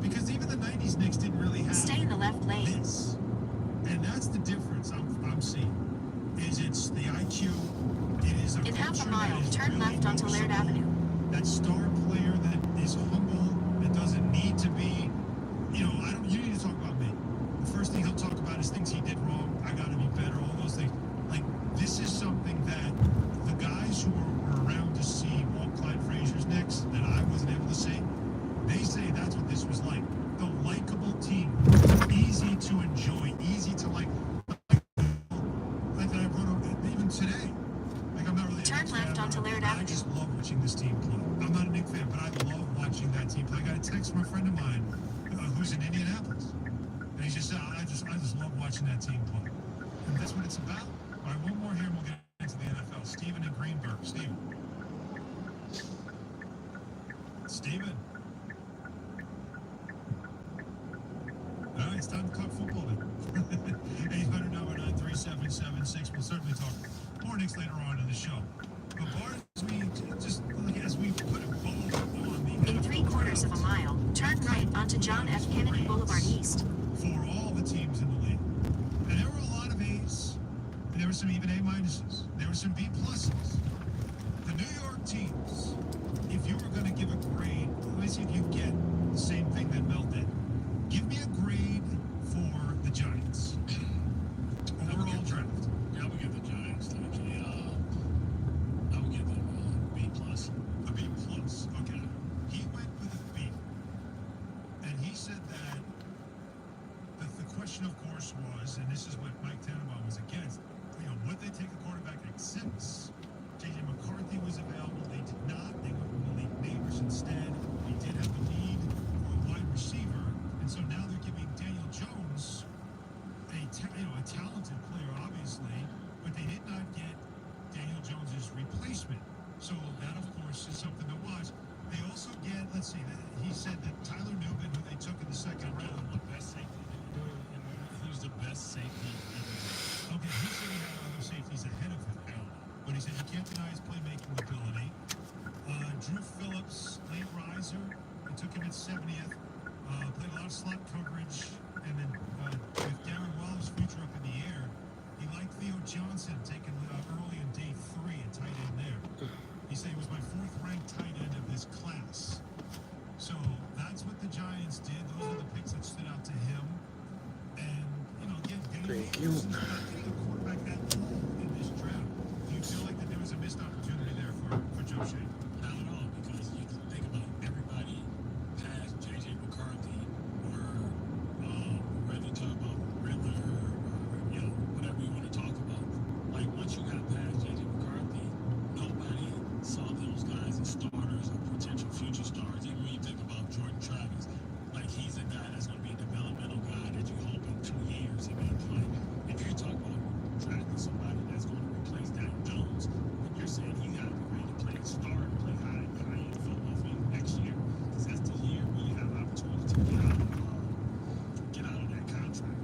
Because even the 90s Knicks didn't really have Stay in the left lane. this. And that's the difference I'm seeing. It's the IQ. It is a In half a culture mile, that is turn really left onto Laird noticeable. Avenue. That star player that is humble, that doesn't need to be, you need to talk about me. The first thing he'll talk about is things he did wrong. I got to be better, all those things. This is something that the guys who were around to see Walt Clyde Frazier's Knicks that I wasn't able to see, they say that's what this was like. The likable team, easy to enjoy, easy to like that I brought up even today. I'm not really a Turn Knicks left fan, onto but Laird I Avenue. just love watching this team play. I'm not a Knicks fan, but I love watching that team play. I got a text from a friend of mine who's in Indianapolis, and he just said, I just love watching that team play, and that's what it's about. All right, one more here, and we'll get into the NFL. Steven in Greenberg. Steven. All right, it's time to talk football then. 800-939-3776. We'll certainly talk more Knicks later on in the show. But Bart, as we put a bow on 3/4 of a mile, turn right onto John F. Kennedy Boulevard East. For all the teams in the league. And there were a lot of A's. And there were some even A minuses. There were some B pluses. The New York teams, if you were going to give a grade, let me see if you get the same thing that Mel did. Give me a grade for the Giants. Overall draft. Yeah, I would give the Giants I would give them a B plus. A B plus. Okay. He went with a B. And he said that the question, of course, was, and this is what Mike Tannenbaum was against, would they take a quarterback at 6? J.J. McCarthy was available. They did not. They went with Malik Neighbors instead. They did have a need for a wide receiver. And so now they're giving Daniel Jones a talented player, obviously, but they did not get Daniel Jones's replacement. So that, of course, is something to watch. They also get, let's see, he said that Tyler Newman, who they took in the second round, The best safety. Who's the best safety ever? okay, he said he had other safeties ahead of him. But he said you can't deny his playmaking ability. Drew Phillips, late riser, they took him at 70th. Played a lot of slot coverage. And then with Darren Waller's future up in the air, he liked Theo Johnson, taken early in day 3, a tight end there. He said he was my 4th ranked tight end of this class. So that's what the Giants did. Those are the picks that stood out to him. And, again, getting a quarterback at all in this draft. Do you feel like that there was a missed opportunity there for Joe Shea? Not at all, because you can think about everybody past J.J. McCarthy, or whether you talk about Riddler, or whatever you want to talk about. Like, once you got past J.J. McCarthy, nobody saw those guys as starters or potential future stars. Even when you think about Jordan Travis, like, he's a guy that's going to be a developmental guy that you hope in 2 years he may play. If you're talking about drafting somebody that's going to replace Daniel Jones, then you're saying he got to be ready to play a star, play high-end football for you next year, because that's the year where you have an opportunity to get out of that contract.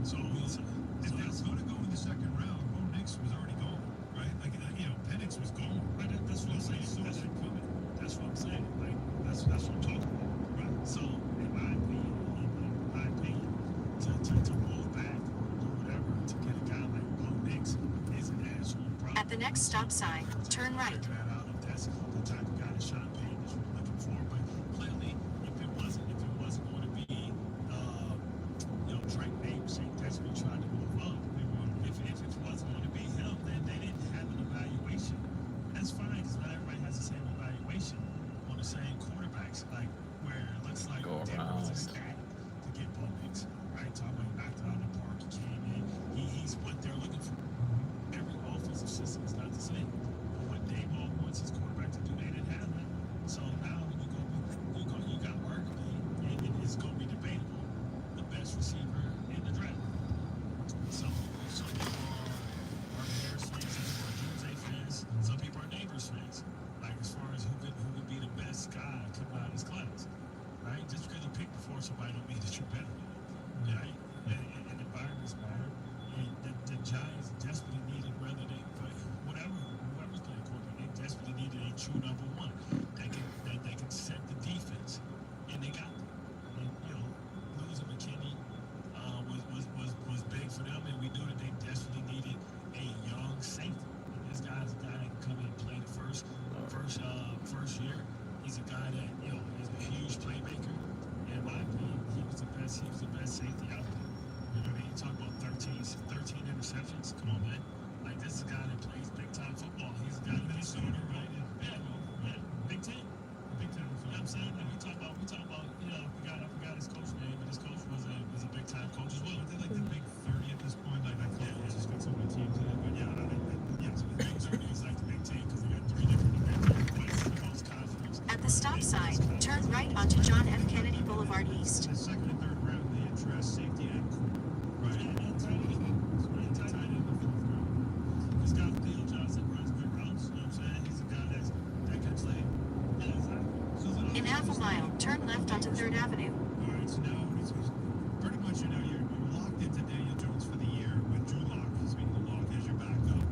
So If that's going to go in the second round, Bo Nix was already gone, right? Like, Penix was gone. right, that's what I'm saying. That's what I'm saying. Like, that's what I'm talking about. Right. So, in my opinion, to roll back or do whatever to get a guy like Bo Nix is an absolute problem. At the next stop sign, turn right. Figure that out if that's the type of guy that Sean Payton is looking for. But clearly, if it wasn't going to be, Drake Neighbors, that's what he tried to move up. If it wasn't going to be him, then they didn't have an evaluation. That's fine, because not everybody has the same evaluation on the same quarterbacks. Like, where it looks like Denver was a stat to get Bo Nix, right? Talking about he knocked it out of the park, he came in, he's what they're looking for. Every offensive system is not the same. But what Dayball wants his quarterback to do, they didn't have that. So now when you got arguably, and it's going to be debatable, the best receiver in the draft. Some people are Harris fans, some people are Doomsday fans, some people are Neighbors fans. Like, as far as who could be the best guy coming out of this class, right? Just because you picked before somebody don't mean that you're better than them, right? And environments matter. And the Giants desperately needed, whoever's playing quarterback, they desperately needed a true number 1 that can set the defense, and they got them. And losing McKinney was big for them, and we knew that they desperately needed a young safety. And this guy's a guy that can come in and play the first year. He's a guy that is a huge playmaker. In my opinion, he was the best safety out there. You know what I mean? You talk about 13 interceptions. Come on, man. Like, this is a guy that plays big time football. He's a guy that gets started, right? Yeah, Big Ten. You know what I'm saying? Like, we talk about, I forgot his coach name, but his coach was a big time coach as well. They're like the big 30 at this point. Like, I thought it's just got so many teams in it. But So the Big 30 is like the Big Ten, because they got 3 different divisions. West Coast Conference. At the stop sign, turn right onto John F. Kennedy Boulevard East. the second and third round, they address safety and corner. Right. And tight end in the 4th round. This guy Theo Johnson runs good routes. You know what I'm saying? He's a guy that can play. Yeah, exactly. In half a mile, turn left onto 3rd Avenue. All right, so now it's pretty much, you're locked into Daniel Jones for the year with Drew Lock as being the lock as your backup.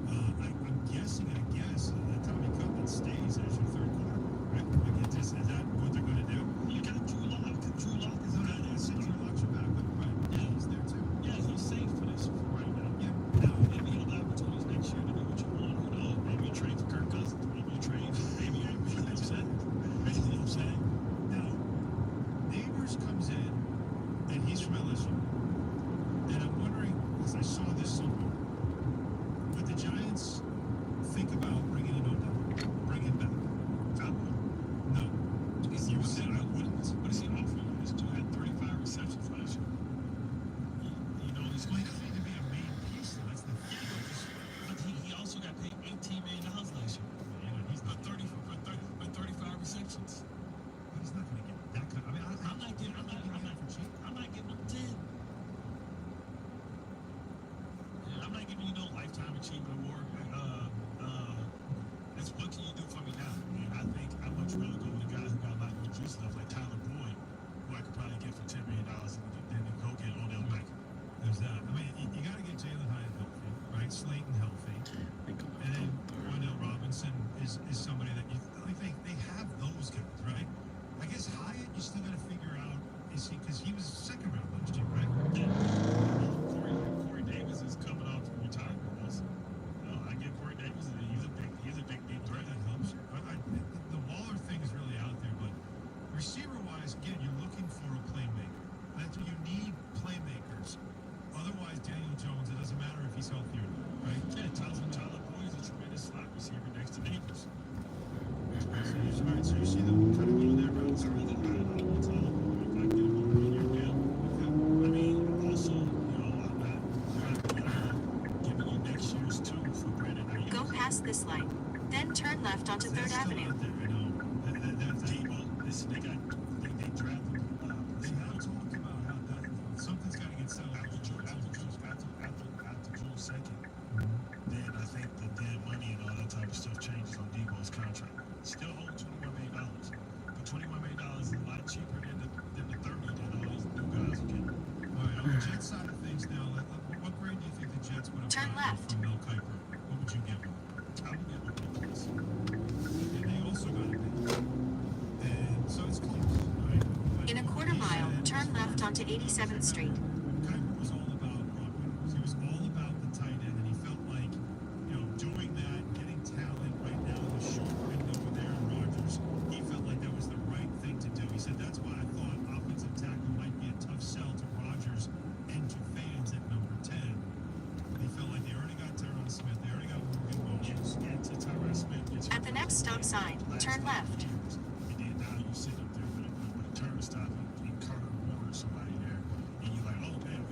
I'm guessing, that Tommy Cutlin stays as your third quarterback, right? Like, it just, I saw this somewhere. With the Giants, think about bringing in Odell. Bring him back. I would. No. You said I wouldn't. What is he offering? This dude had 35 receptions last year. You know, he's Well, he doesn't need to be a main piece, though. That's the thing. but he also got paid $18 million last year. You know, he's For not 35 receptions. He's not going to get that kind. I mean, I'm not getting him 10. Yeah, I'm not giving you no lifetime achievement award. That's what can you do for me now? And I think I'd much rather go with a guy who got a lot more juice left, like Tyler Boyd, who I could probably get for $10 million, than to go get Odell Beckham. There's that. I mean, you got to get Jalen Hyatt healthy, right? Slayton healthy, and then Wendell Robinson is somebody that you think they have those guys, right? I guess Hyatt, you still got to figure out is he because he was second round last year, right? Corey Davis is coming off retirement. I get Corey Davis. He's a big deep threat. That helps you. The Waller thing is really out there, but receiver-wise, again, you're looking for a playmaker. You need playmakers. Otherwise, Daniel Jones, it doesn't matter if he's healthy or not, right? Yeah, Tyler Boyd is a tremendous slot receiver next to Neighbors. So you see them kind of going that route. I really don't want Tyler Boyd if I get him on a 1-year deal. I mean, also, I'm not giving you next year's too for Brandon Ayuk. Go past this light, then turn left onto 3rd Avenue. They drafted. They now talk about how something's got to get settled After June 2nd, then I think the dead money and all that type of stuff changes on Debo's contract. Still hold $21 million, but $21 million is a lot cheaper than the 30 that all these new guys are getting. All right, on the Jets side of things now, what grade do you think the Jets would have Turn gotten left. from Mel Kiper? What would you give them? I would give them a plus. And they also got a bid. And so it's close, right? But In a quarter mile, turn left onto 87th Street. Kiper was all about Rob Williams. He was all about the tight end, and he felt like, doing that, getting talent right now in the short window with Aaron Rodgers, he felt like that was the right thing to do. He said, that's why I thought offensive tackle might be a tough sell to Rodgers and to fans at number 10. They felt like they already got Tyron Smith, they already got Morgan Moses. Get to Tyron Smith. At the next stop sign, turn left. And then now you sit up there with a turnstile and Carter Warner or somebody there, and you're like, oh man,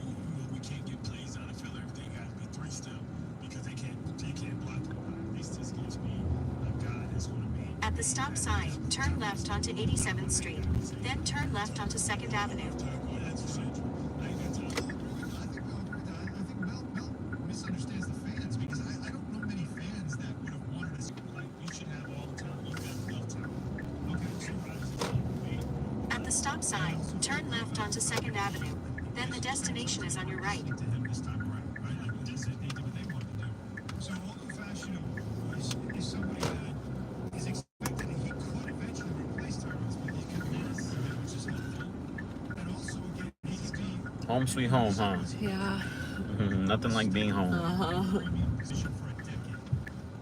we can't get plays out of Philly. Everything got to be 3 still because they can't block nobody. This just gives me a guy that's going to be. At the stop sign, turn left onto 87th Street, then turn left onto 2nd Avenue. I think Mel misunderstands the fans because I don't know many fans that would have wanted us. Like, you should have all the time. You got enough time. Okay, so At the stop sign, turn left onto 2nd Avenue, then the destination is on your right. to him this time around, right? Like they did what they wanted to do. So Olga Fascio is somebody that is expected he could eventually replace Tyron Smith. He could which is helpful. And also again, he's the Home sweet home, huh? Yeah. Nothing like being home. position for a decade.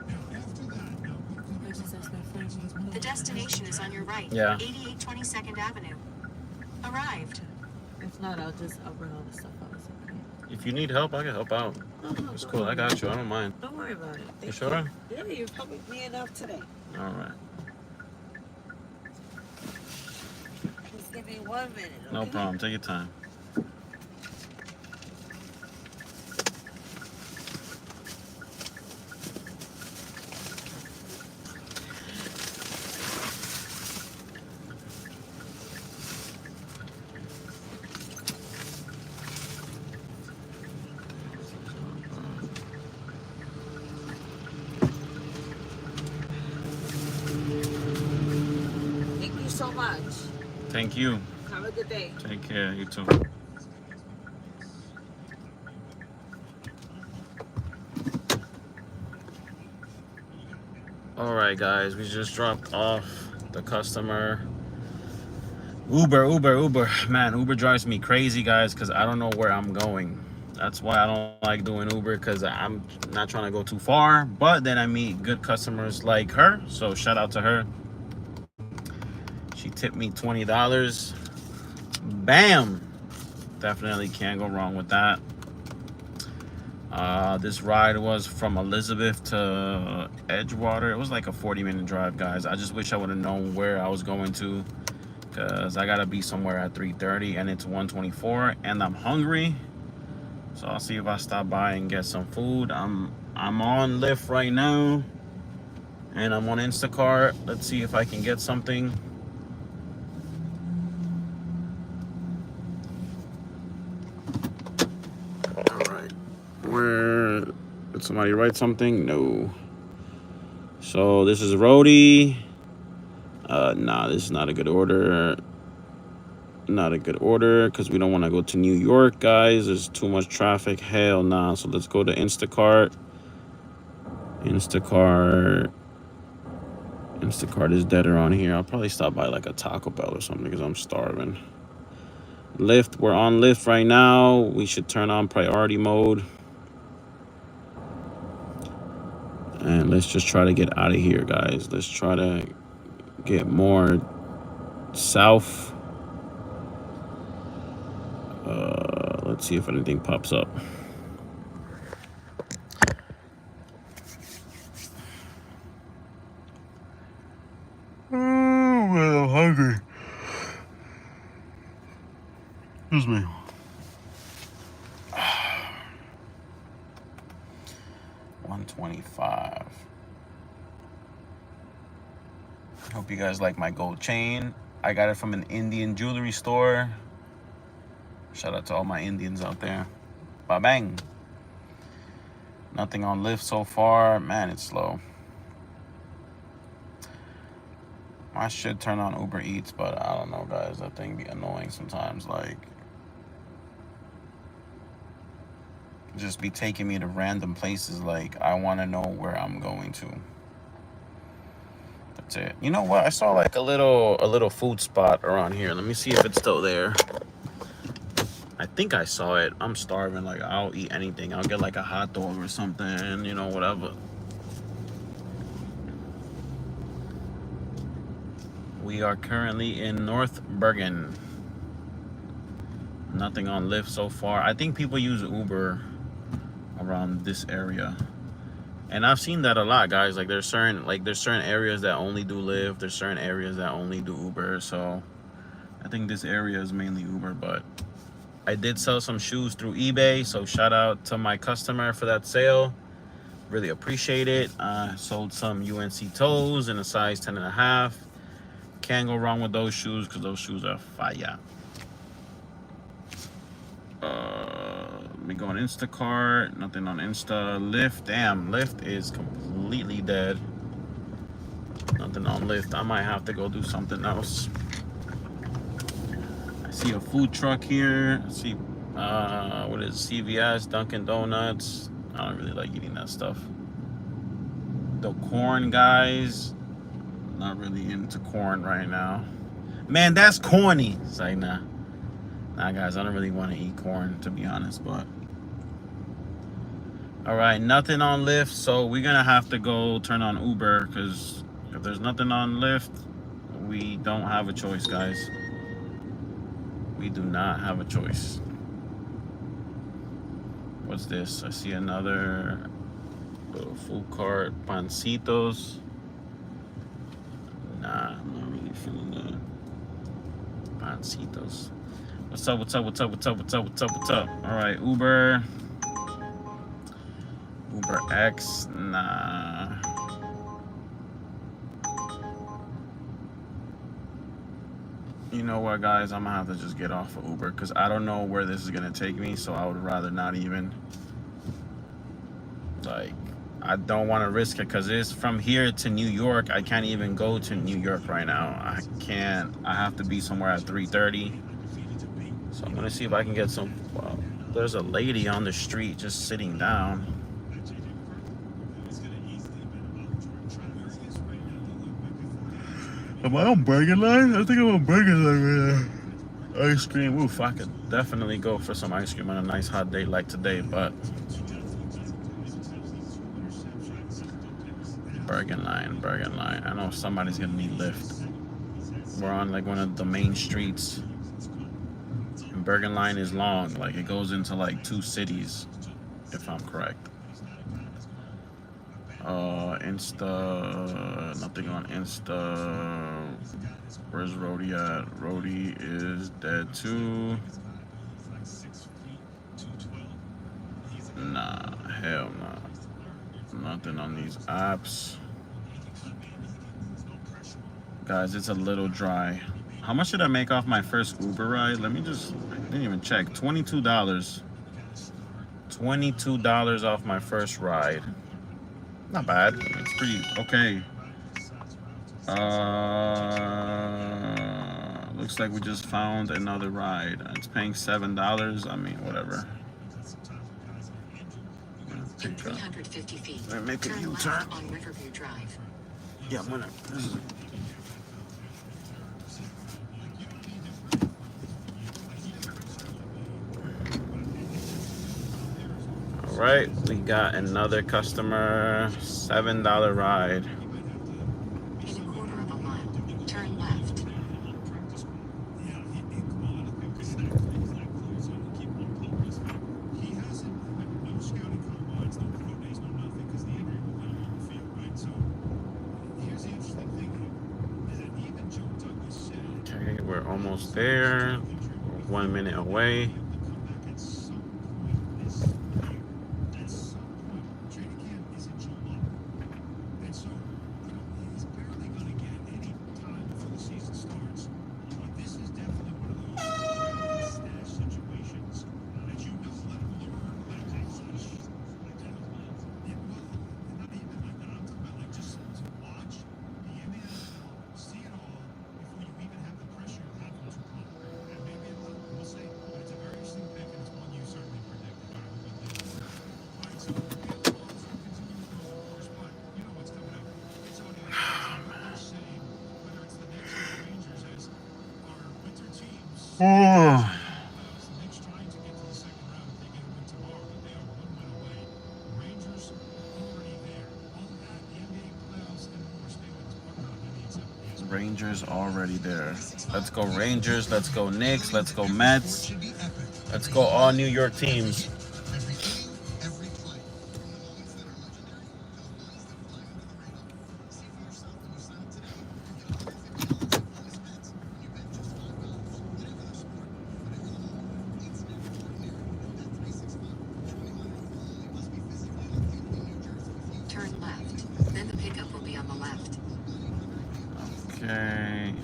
Now after that, The destination is on your right. Yeah. 88 22nd Avenue. Arrived. If not, I'll bring all the stuff out. It's okay. If you need help, I can help out. It's cool. I got you. I don't mind. Don't worry about it. You Thank sure? Yeah, you've helping me enough today. All right. Just give me 1 minute. No okay? problem. Take your time. Thank you so much. Thank you. Have a good day. Take care. You too. All right, guys. We just dropped off the customer. Uber. Man, Uber drives me crazy, guys, because I don't know where I'm going. That's why I don't like doing Uber, because I'm not trying to go too far. But then I meet good customers like her. So shout out to her. She tipped me $20. Bam! Definitely can't go wrong with that. This ride was from Elizabeth to Edgewater. It was like a 40-minute drive, guys. I just wish I would have known where I was going to, because I gotta be somewhere at 3:30 and it's 1:24 and I'm hungry. So I'll see if I stop by and get some food. I'm on Lyft right now and I'm on Instacart. Let's see if I can get something. All right. Where did somebody write something? No. So this is Rody. Nah, this is not a good order. Not a good order because we don't want to go to New York, guys. There's too much traffic. Hell nah. So let's go to Instacart. Instacart is deader on here. I'll probably stop by like a Taco Bell or something because I'm starving. Lyft, we're on Lyft right now. We should turn on priority mode. And let's just try to get out of here, guys. Let's try to get more south. Let's see if anything pops up. Oh, I'm hungry. Excuse me. $125. Hope you guys like my gold chain. I got it from an Indian jewelry store. Shout out to all my Indians out there. Ba bang. Nothing on Lyft so far. Man, it's slow. I should turn on Uber Eats, but I don't know, guys. That thing be annoying sometimes. Like, just be taking me to random places. Like, I want to know where I'm going to. That's it. You know what? I saw like a little food spot around here. Let me see if it's still there. I think I saw it. I'm starving. Like, I'll eat anything. I'll get like a hot dog or something, you know, whatever. We are currently in North Bergen. Nothing on Lyft so far. I think people use Uber around this area. And I've seen that a lot, guys. Like, there's certain areas that only do Lyft. There's certain areas that only do Uber. So I think this area is mainly Uber, but I did sell some shoes through eBay, so shout out to my customer for that sale. Really appreciate it. Sold some UNC toes in a size 10.5. Can't go wrong with those shoes because those shoes are fire. Let me go on Instacart. Nothing on Insta. Lyft. Damn, Lyft is completely dead. Nothing on Lyft. I might have to go do something else. See a food truck here. See what is CVS, Dunkin' Donuts. I don't really like eating that stuff. The corn, guys, not really into corn right now. Man, that's corny. It's like, nah, guys, I don't really want to eat corn, to be honest. But all right, nothing on Lyft, so we're gonna have to go turn on Uber because if there's nothing on Lyft, we don't have a choice, guys. We do not have a choice. What's this? I see another little food cart. Pancitos. Nah, I'm not really feeling that. Pancitos. What's up, what's up, what's up, what's up, what's up, what's up, what's up? All right, Uber. Uber X. Nah. You know what, guys? I'm gonna have to just get off of Uber because I don't know where this is gonna take me, so I would rather not even. Like, I don't want to risk it because it's from here to New York. I can't even go to New York right now. I can't. I have to be somewhere at 3:30. So I'm gonna see if I can get some. Well, there's a lady on the street just sitting down. Am I on Bergen Line? I think I'm on Bergen Line right now. Ice cream. Oof, I could definitely go for some ice cream on a nice hot day like today, but Bergen Line. I know somebody's gonna need Lyft. We're on like one of the main streets. And Bergen Line is long. Like, it goes into like 2 cities. if I'm correct. Insta, nothing on Insta. Where's Rhodey at? Rhodey is dead too. Nah, hell nah. Nothing on these apps. Guys, it's a little dry. How much did I make off my first Uber ride? I didn't even check. $22. $22 off my first ride. Not bad. It's pretty okay. Looks like we just found another ride. It's paying $7. I mean, whatever. In 350 feet, Let me make a turn U-turn. left on Riverview Drive. Yeah, I'm gonna. All right, we got another customer. $7 ride. In a quarter of a mile, turn left. He hasn't no scouting combines, no pro days, no nothing, because the injury will let him on the field, right? So here's the interesting thing is that even Joe Douglas said. Okay, we're almost there. We're 1 minute away. Oh. Rangers already there. Let's go Rangers. Let's go Knicks. Let's go Mets. Let's go all New York teams. Turn left. Then the pickup will be on the left. Okay.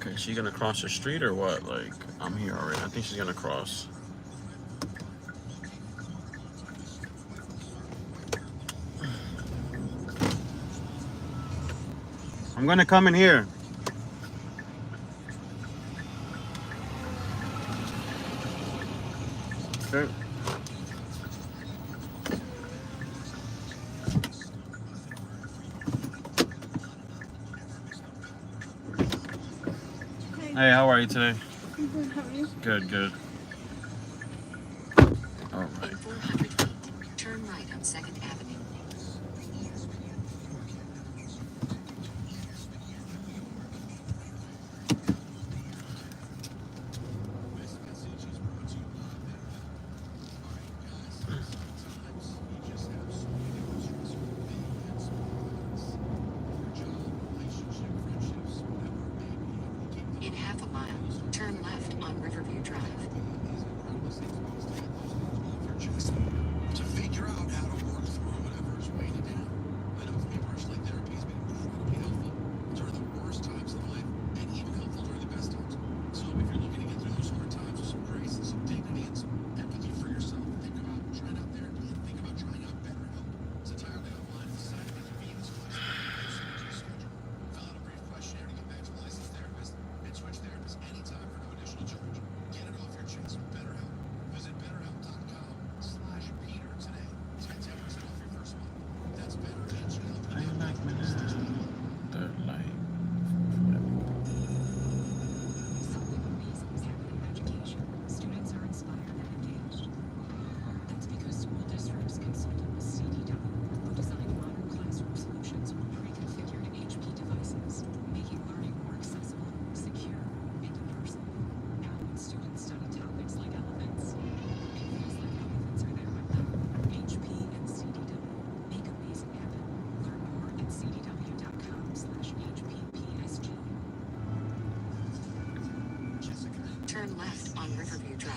Okay, she gonna cross the street or what? Like, I'm here already. I think she's gonna cross. I'm gonna come in here. Okay. Hey, how are you today? Good, how are you? Good, good. All right. In 400 feet, turn right on 2nd Avenue. In half a mile, turn left on Riverview Drive. To figure out how to work through whatever is weighing you down. I know for me personally, therapy has been incredibly helpful during the worst times in life and even helpful during the best times. So if you're looking to get through those hard times with some grace and some dignity and some Turn left on Riverview Drive.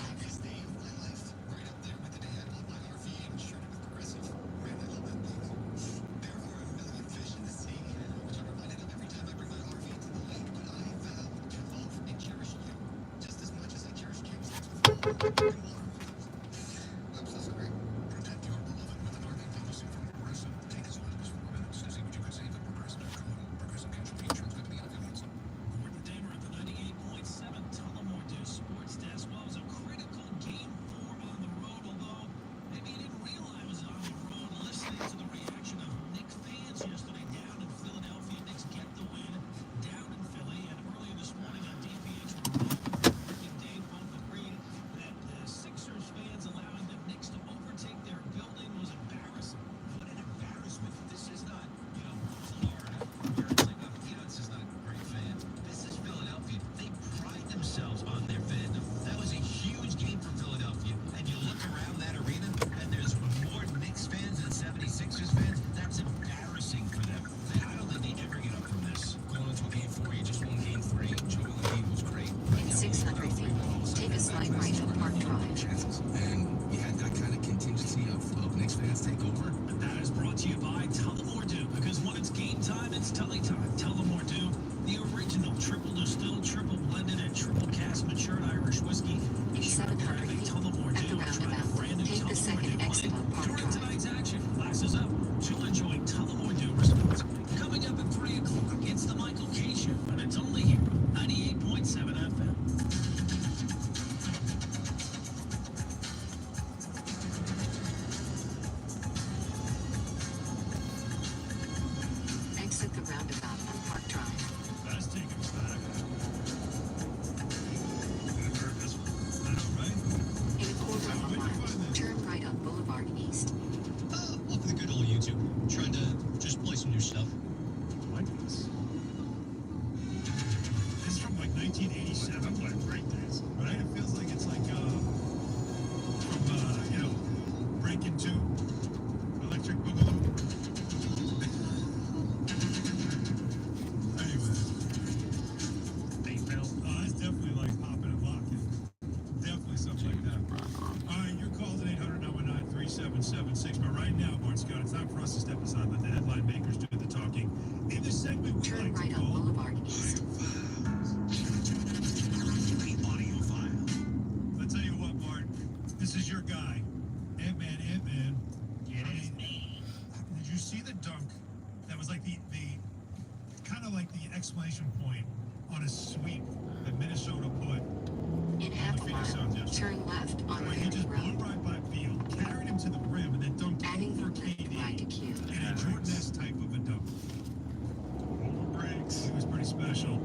In 600 feet, take a slight right on Park Drive. And you had that kind of contingency of Knicks fans take over. And that is brought to you by Tullamore Dew, because when it's game time, it's Tully time. Tullamore Dew, the original triple distilled, triple blended, and triple cast matured Irish whiskey. In 700 feet, at the roundabout, take the second exit on Park During Drive. tonight's action, glasses up to enjoy Tullamore Dew responsibly. Coming up at 3 o'clock, it's the Michael K. Show, and it's only here on 98.7 FM. Exit the roundabout on Park Drive. That's taking us back. I've heard this one. I know, right? In a quarter of a mile, turn right on Boulevard East. Off the good old YouTube. Trying to just play some new stuff. Like this. This is from like 1987, like breakdance, right? It feels like it's like from Breaking 2, Electric Boogaloo. Anyway, they felt. Oh, it's definitely like popping and locking. Definitely something like that. All right, you're called at 800-919-3776. But right now, Bart Scott, it's time for us to step aside. Let the headline makers do the talking. In this segment, we Turn like right to on call Boulevard East. audio file. I'll tell you what, Bart. This is your guy, Ant-Man. Yeah, it is me. Did you see the dunk? That was like the kind of like the exclamation point on a sweep that Minnesota put. In half a mile, turn left on Where he just Riverview blew Road. right by Field, carried him to the rim, and then dunked Adding over the left KD right to Q. in a Jordan-esque type of a dunk. Over breaks. It was pretty special.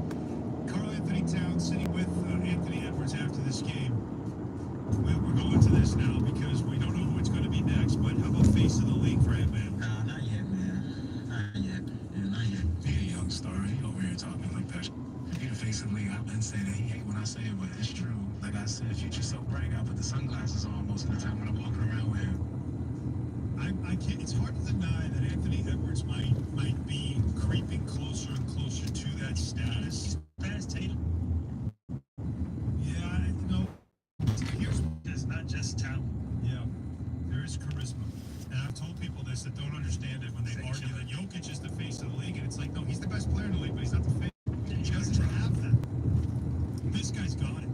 Carl Anthony Towns sitting with Anthony Edwards after this game. We're going to this now because we don't know who it's going to be next, but how about face of the league for Ant-Man? Nah, not yet, man. Not yet. Yeah, not yet. Being a young star, he over here talking like that. He the face of the league. I've been saying that he hate when I say it, but it's true. Like I said, future's so bright. I put the sunglasses on most of the time when I'm walking around with him. I can't. It's hard to deny that Anthony Edwards might be creeping closer and closer to that status. Past Tatum. Yeah, here's It's not just talent. yeah, there is charisma, and I've told people this that don't understand it when they argue that Jokic is the face of the league, and it's like, no, he's the best player in the league, but he's not the face. He doesn't have that. This guy's got it.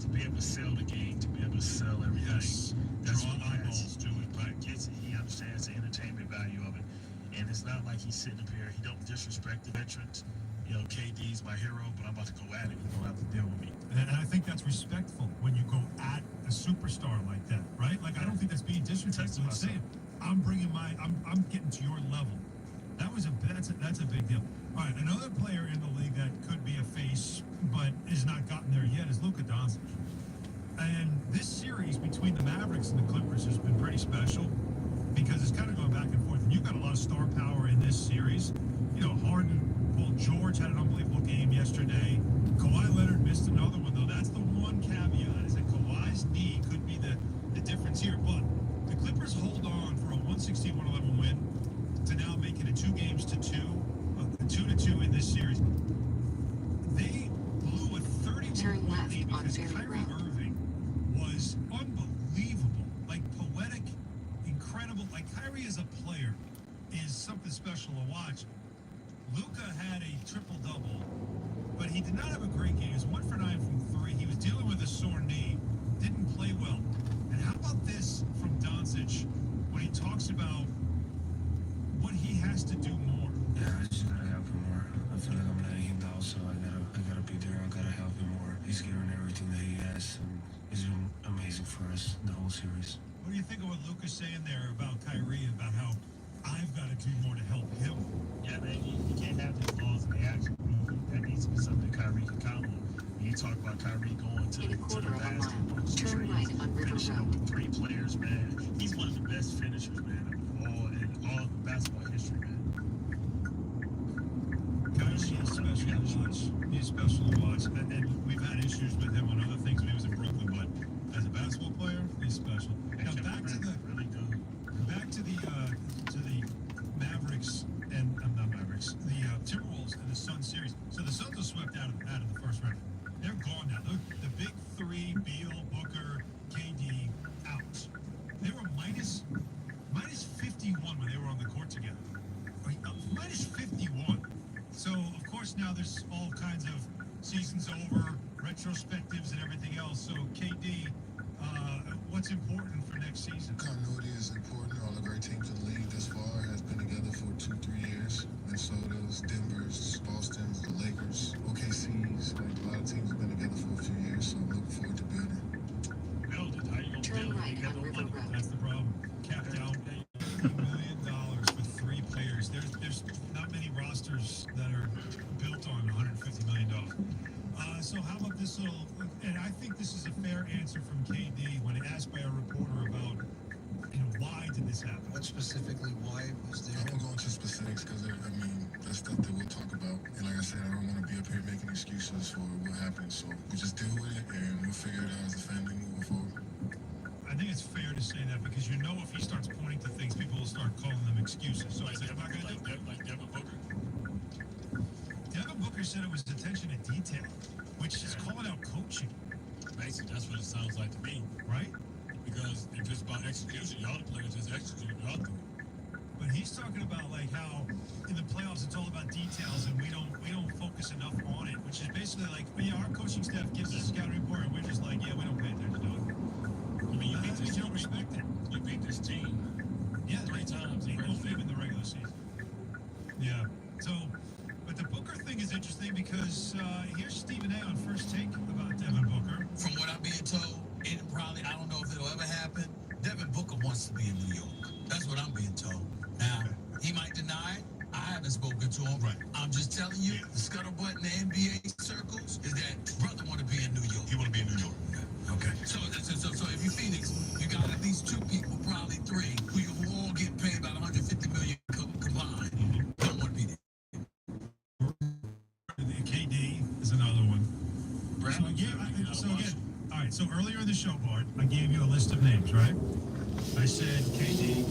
To be able to sell the game, to be able to sell everything. Yes. That's Draw what he eyeballs has. to it. Right, gets it. He understands the entertainment value of it. And it's not like he's sitting up here. He don't disrespect the veterans. KD's my hero, but I'm about to go at him. You don't have to deal with me. And I think that's respectful when you go at a superstar like that, right? Like, I don't think that's being disrespectful. It's saying, I'm getting to your level. That's a big deal. All right, another player in the league that could be a face, but has not gotten there yet is Luka Doncic. And this series between the Mavericks and the Clippers has been pretty special because it's kind of going back and forth. And you've got a lot of star power in this series. Harden, Paul George had an unbelievable game yesterday. Kawhi Leonard missed another one, though. That's the one caveat, is that Kawhi's knee could be the difference here. But the Clippers hold on for a 116-111 win to now make it a 2-2 in this series. They blew a 31 Turn left me on because Ferry Kyrie Road. Irving was unbelievable, like poetic, incredible. Like Kyrie as a player is something special to watch. Luka had a triple-double, but he did not have a great game. He was 1 for 9 from 3. He was dealing with a sore knee, didn't play well. And how about this from Doncic when he talks about what he has to do more? Yeah, I just gotta help him more. I feel like I'm letting him down, so I gotta be there. I gotta help him more. He's giving everything that he has, and he's been amazing for us the whole series. What do you think of what Luka's saying there about Kyrie, about how I've got to do more to help him? Yeah, man, you can't have these balls in the action. That needs to be something Kyrie can count on. When you talk about Kyrie going to In a the quarter of a basket, mile, turn right on River finishing Road. over 3 players, man. He's one of the best finishers, man, in all of basketball history, man. Kyrie is special to watch. He's special to watch. And we've had issues with him on other things when he was in Brooklyn, but as a basketball player, he's special. Now back to the Mavericks and not Mavericks, the Timberwolves and the Suns series. So the Suns are swept out of the first round. They're gone now. The big three: Beal, Booker, KD, out. They were minus 51 when they were on the court together. Minus 51. So of course now there's all kinds of seasons over, retrospectives, and everything else. So KD, what's important for next season? Continuity is important. All the great teams in the league this far has been together for 2-3 years. Minnesota's, Denver's, Boston's, the Lakers, OKC's. Like a lot of teams have been together for a few years, so I'm looking forward to building. Building. How you gonna Turn build it? right You got on no River money. Road. That's the problem. Capped out $1 million for 3 players. There's not many rosters that are built on $150 million. So how about this little? And I think this is a fair answer from KD when asked by a reporter about, why did this happen? What specifically? Why was there? I won't go into specifics because that's stuff that we'll talk about. And like I said, I don't want to be up here making excuses for what happened. So we just deal with it and we'll figure it out as a family moving forward. I think it's fair to say that because if he starts pointing to things, people will start calling them excuses. So I said, I'm not going to do it. Like Devin Booker. Devin Booker said it was attention to detail, which is calling out coaching, Basically, that's what it sounds like to me. right? Because if it's about execution, y'all the players just execute, y'all do it. But he's talking about like how in the playoffs it's all about details and we don't focus enough on it, which is basically like, our coaching staff gives us a scouting report and we're just like, we don't pay attention to it. I mean, you beat this You don't respect it. You beat this team. Yeah, 3 times in in the regular season. Yeah. So, but the Booker thing is interesting because here's Stephen A. on First Take about Devin Booker. From what I'm being told, and probably, I don't know if it'll ever happen, Devin Booker wants to be in New York. That's what I'm being told. Now, he might deny it. I haven't spoken to him. Right. I'm just telling you, the scuttlebutt in the NBA circles is that brother want to be in New York. He want to be in New York. Okay. So if you Phoenix, you got at least 2 people, probably 3, who all get paid about $150 million combined. Don't want to be there. KD is another one. All right. So earlier in the show, Bart, I gave you a list of names, right? I said KD,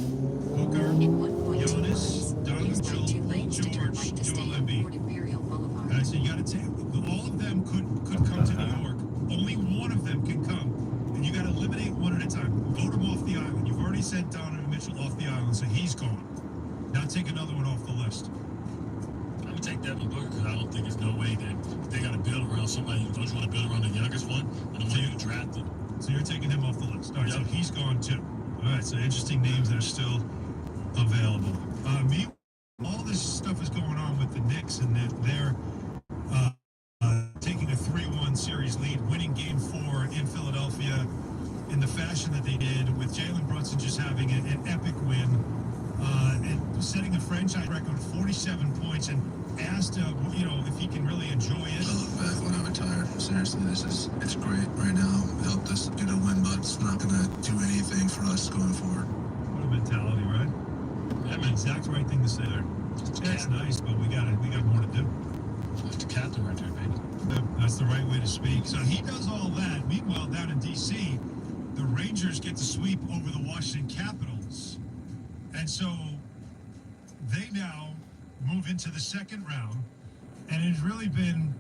Booker, In 1.2 Giannis, miles, use Doncic, right 2 lanes to turn George, right to stay Joel on Embiid. Fort Imperial Boulevard. And I said you got to take all of them could come to New York. Only one of them can come, and you got to eliminate one at a time. Vote him off the island. You've already sent Donovan Mitchell off the island, so he's gone. Now take another one off the list. I'm gonna take Devin Booker because I don't think there's no way that they got to build around somebody. Don't you want to build around the youngest one? And the one you drafted. So you're taking him off the list. All right, so Yep. he's gone too. All right, so interesting names that are still available. All this stuff is going on with the Knicks and they're taking a 3-1 series lead, winning Game 4 in Philadelphia in the fashion that they did, with Jalen Brunson just having an epic win and setting a franchise record of 47 points, and asked, if he can really enjoy it. I look back when I retired. Seriously, it's great right now. It helped us get a win, but it's not going to do anything for us going forward. What a mentality, right? That's the exact right thing to say there. That's nice, but we got more to do. That's the captain right there, baby. That's the right way to speak. So he does all that. Meanwhile, down in D.C., the Rangers get to sweep over the Washington Capitals. And so they now move into the second round. And it's really been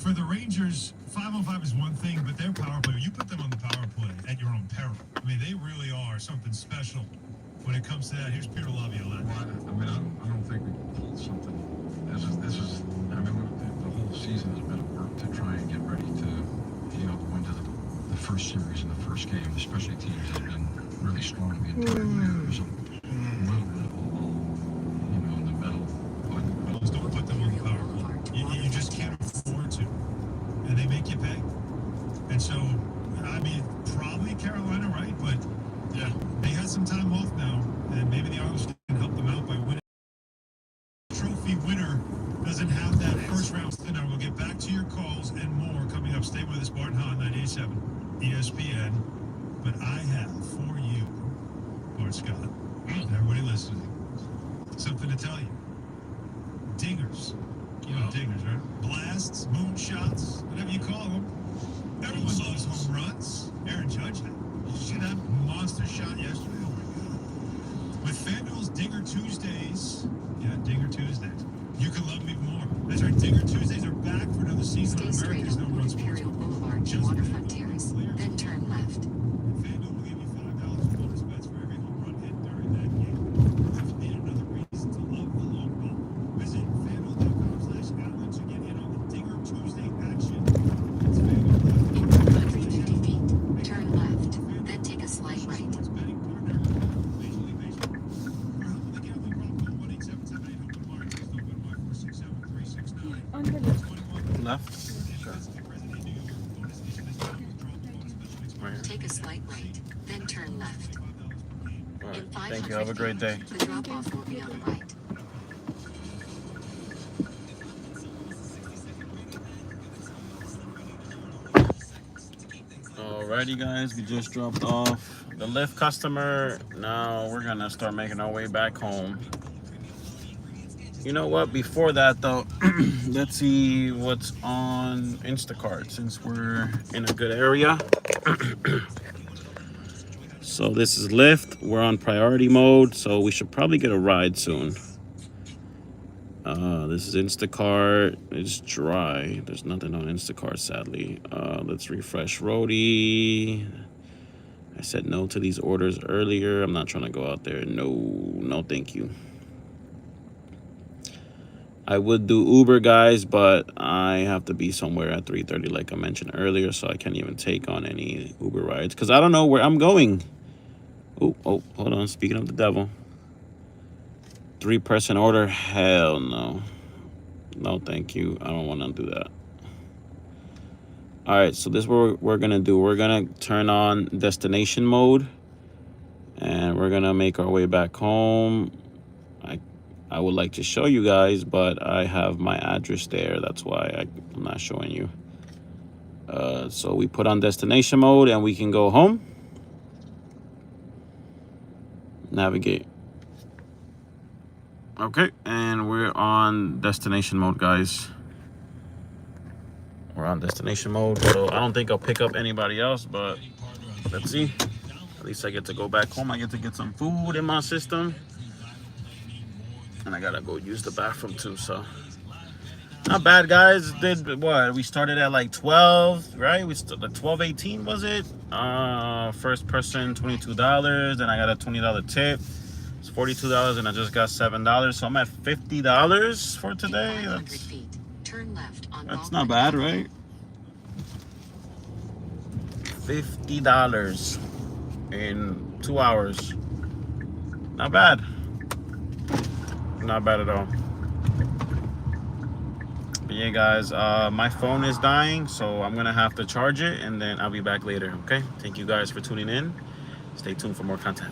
for the Rangers, 5-on-5 is one thing, but their power play, you put them on the power play at your own peril. I mean, they really are something special when it comes to that. Here's Peter Laviolette. Well, I don't think we pulled something. This is. I mean, the whole season has been a work to try and get ready to, go into the first series and the first game. The special teams have been really strong the entire way. There's a little bit of in the middle. But Don't put them on the power play. You just can't afford to, and they make you pay. And so, I mean, probably Carolina, right? But yeah, they had some time off now, and maybe the Islanders can help them out by winning. Trophy winner doesn't have that first round. Now we'll get back to your calls and more coming up. Stay with us, Barton Hahn, 98.7 ESPN. But I have for you, Lord Scott, and everybody listening, something to tell you. Dingers. You know dingers, right? Blasts, moonshots, whatever you call them. Everyone loves home runs. Aaron Judge had. Did you see that monster shot yesterday? Oh my God. With FanDuel's Dinger Tuesdays, Dinger Tuesdays, you can love me more. That's right, Dinger Tuesdays are back for another season Stay on straight America's on number one sports. Imperial Boulevard to Waterfront Terrace, then turn left. FanDuel will give you $5 in bonus bets for every home run hit during that game. If you need another reason to love the long ball, visit FanDuel.com/Allen to get in on the Dinger Tuesday action. It's FanDuel. In 150 feet, turn left, then take a slight right. Sports betting partner, Major League Baseball. For help with the gambling problem, 1-877-8-HOPE-NY, 467-369. Left. Right here. Take a slight right, then turn left. All right. In Thank you. Have a 500 great day. feet, the drop-off will be on the right. Alrighty, guys, we just dropped off the LYFT customer. Now we're gonna start making our way back home. You know what? Before that, though, let's see what's on Instacart since we're in a good area. So this is LYFT. We're on priority mode, so we should probably get a ride soon. This is Instacart. It's dry. There's nothing on Instacart, sadly. Let's refresh Roadie. I said no to these orders earlier. I'm not trying to go out there. No, thank you. I would do Uber, guys, but I have to be somewhere at 3:30, like I mentioned earlier, so I can't even take on any Uber rides because I don't know where I'm going. Oh, hold on. Speaking of the devil. 3-person order? Hell no. No, thank you. I don't want to do that. All right, so this is what we're going to do. We're going to turn on destination mode, and we're going to make our way back home. I would like to show you guys, but I have my address there. That's why I'm not showing you. So we put on destination mode, and we can go home. Navigate. Okay, and we're on destination mode, guys. We're on destination mode, so I don't think I'll pick up anybody else, but let's see. At least I get to go back home. I get to get some food in my system. And I gotta go use the bathroom too, so. Not bad, guys. Did what? We started at like 12, right? We started 12.18, was it? First person, $22, and I got a $20 tip. It's $42, and I just got $7, so I'm at $50 for today. That's not bad, right? $50 in 2 hours. Not bad. Not bad at all. But yeah, guys, my phone is dying, so I'm gonna have to charge it, and then I'll be back later. Okay, thank you guys for tuning in. Stay tuned for more content.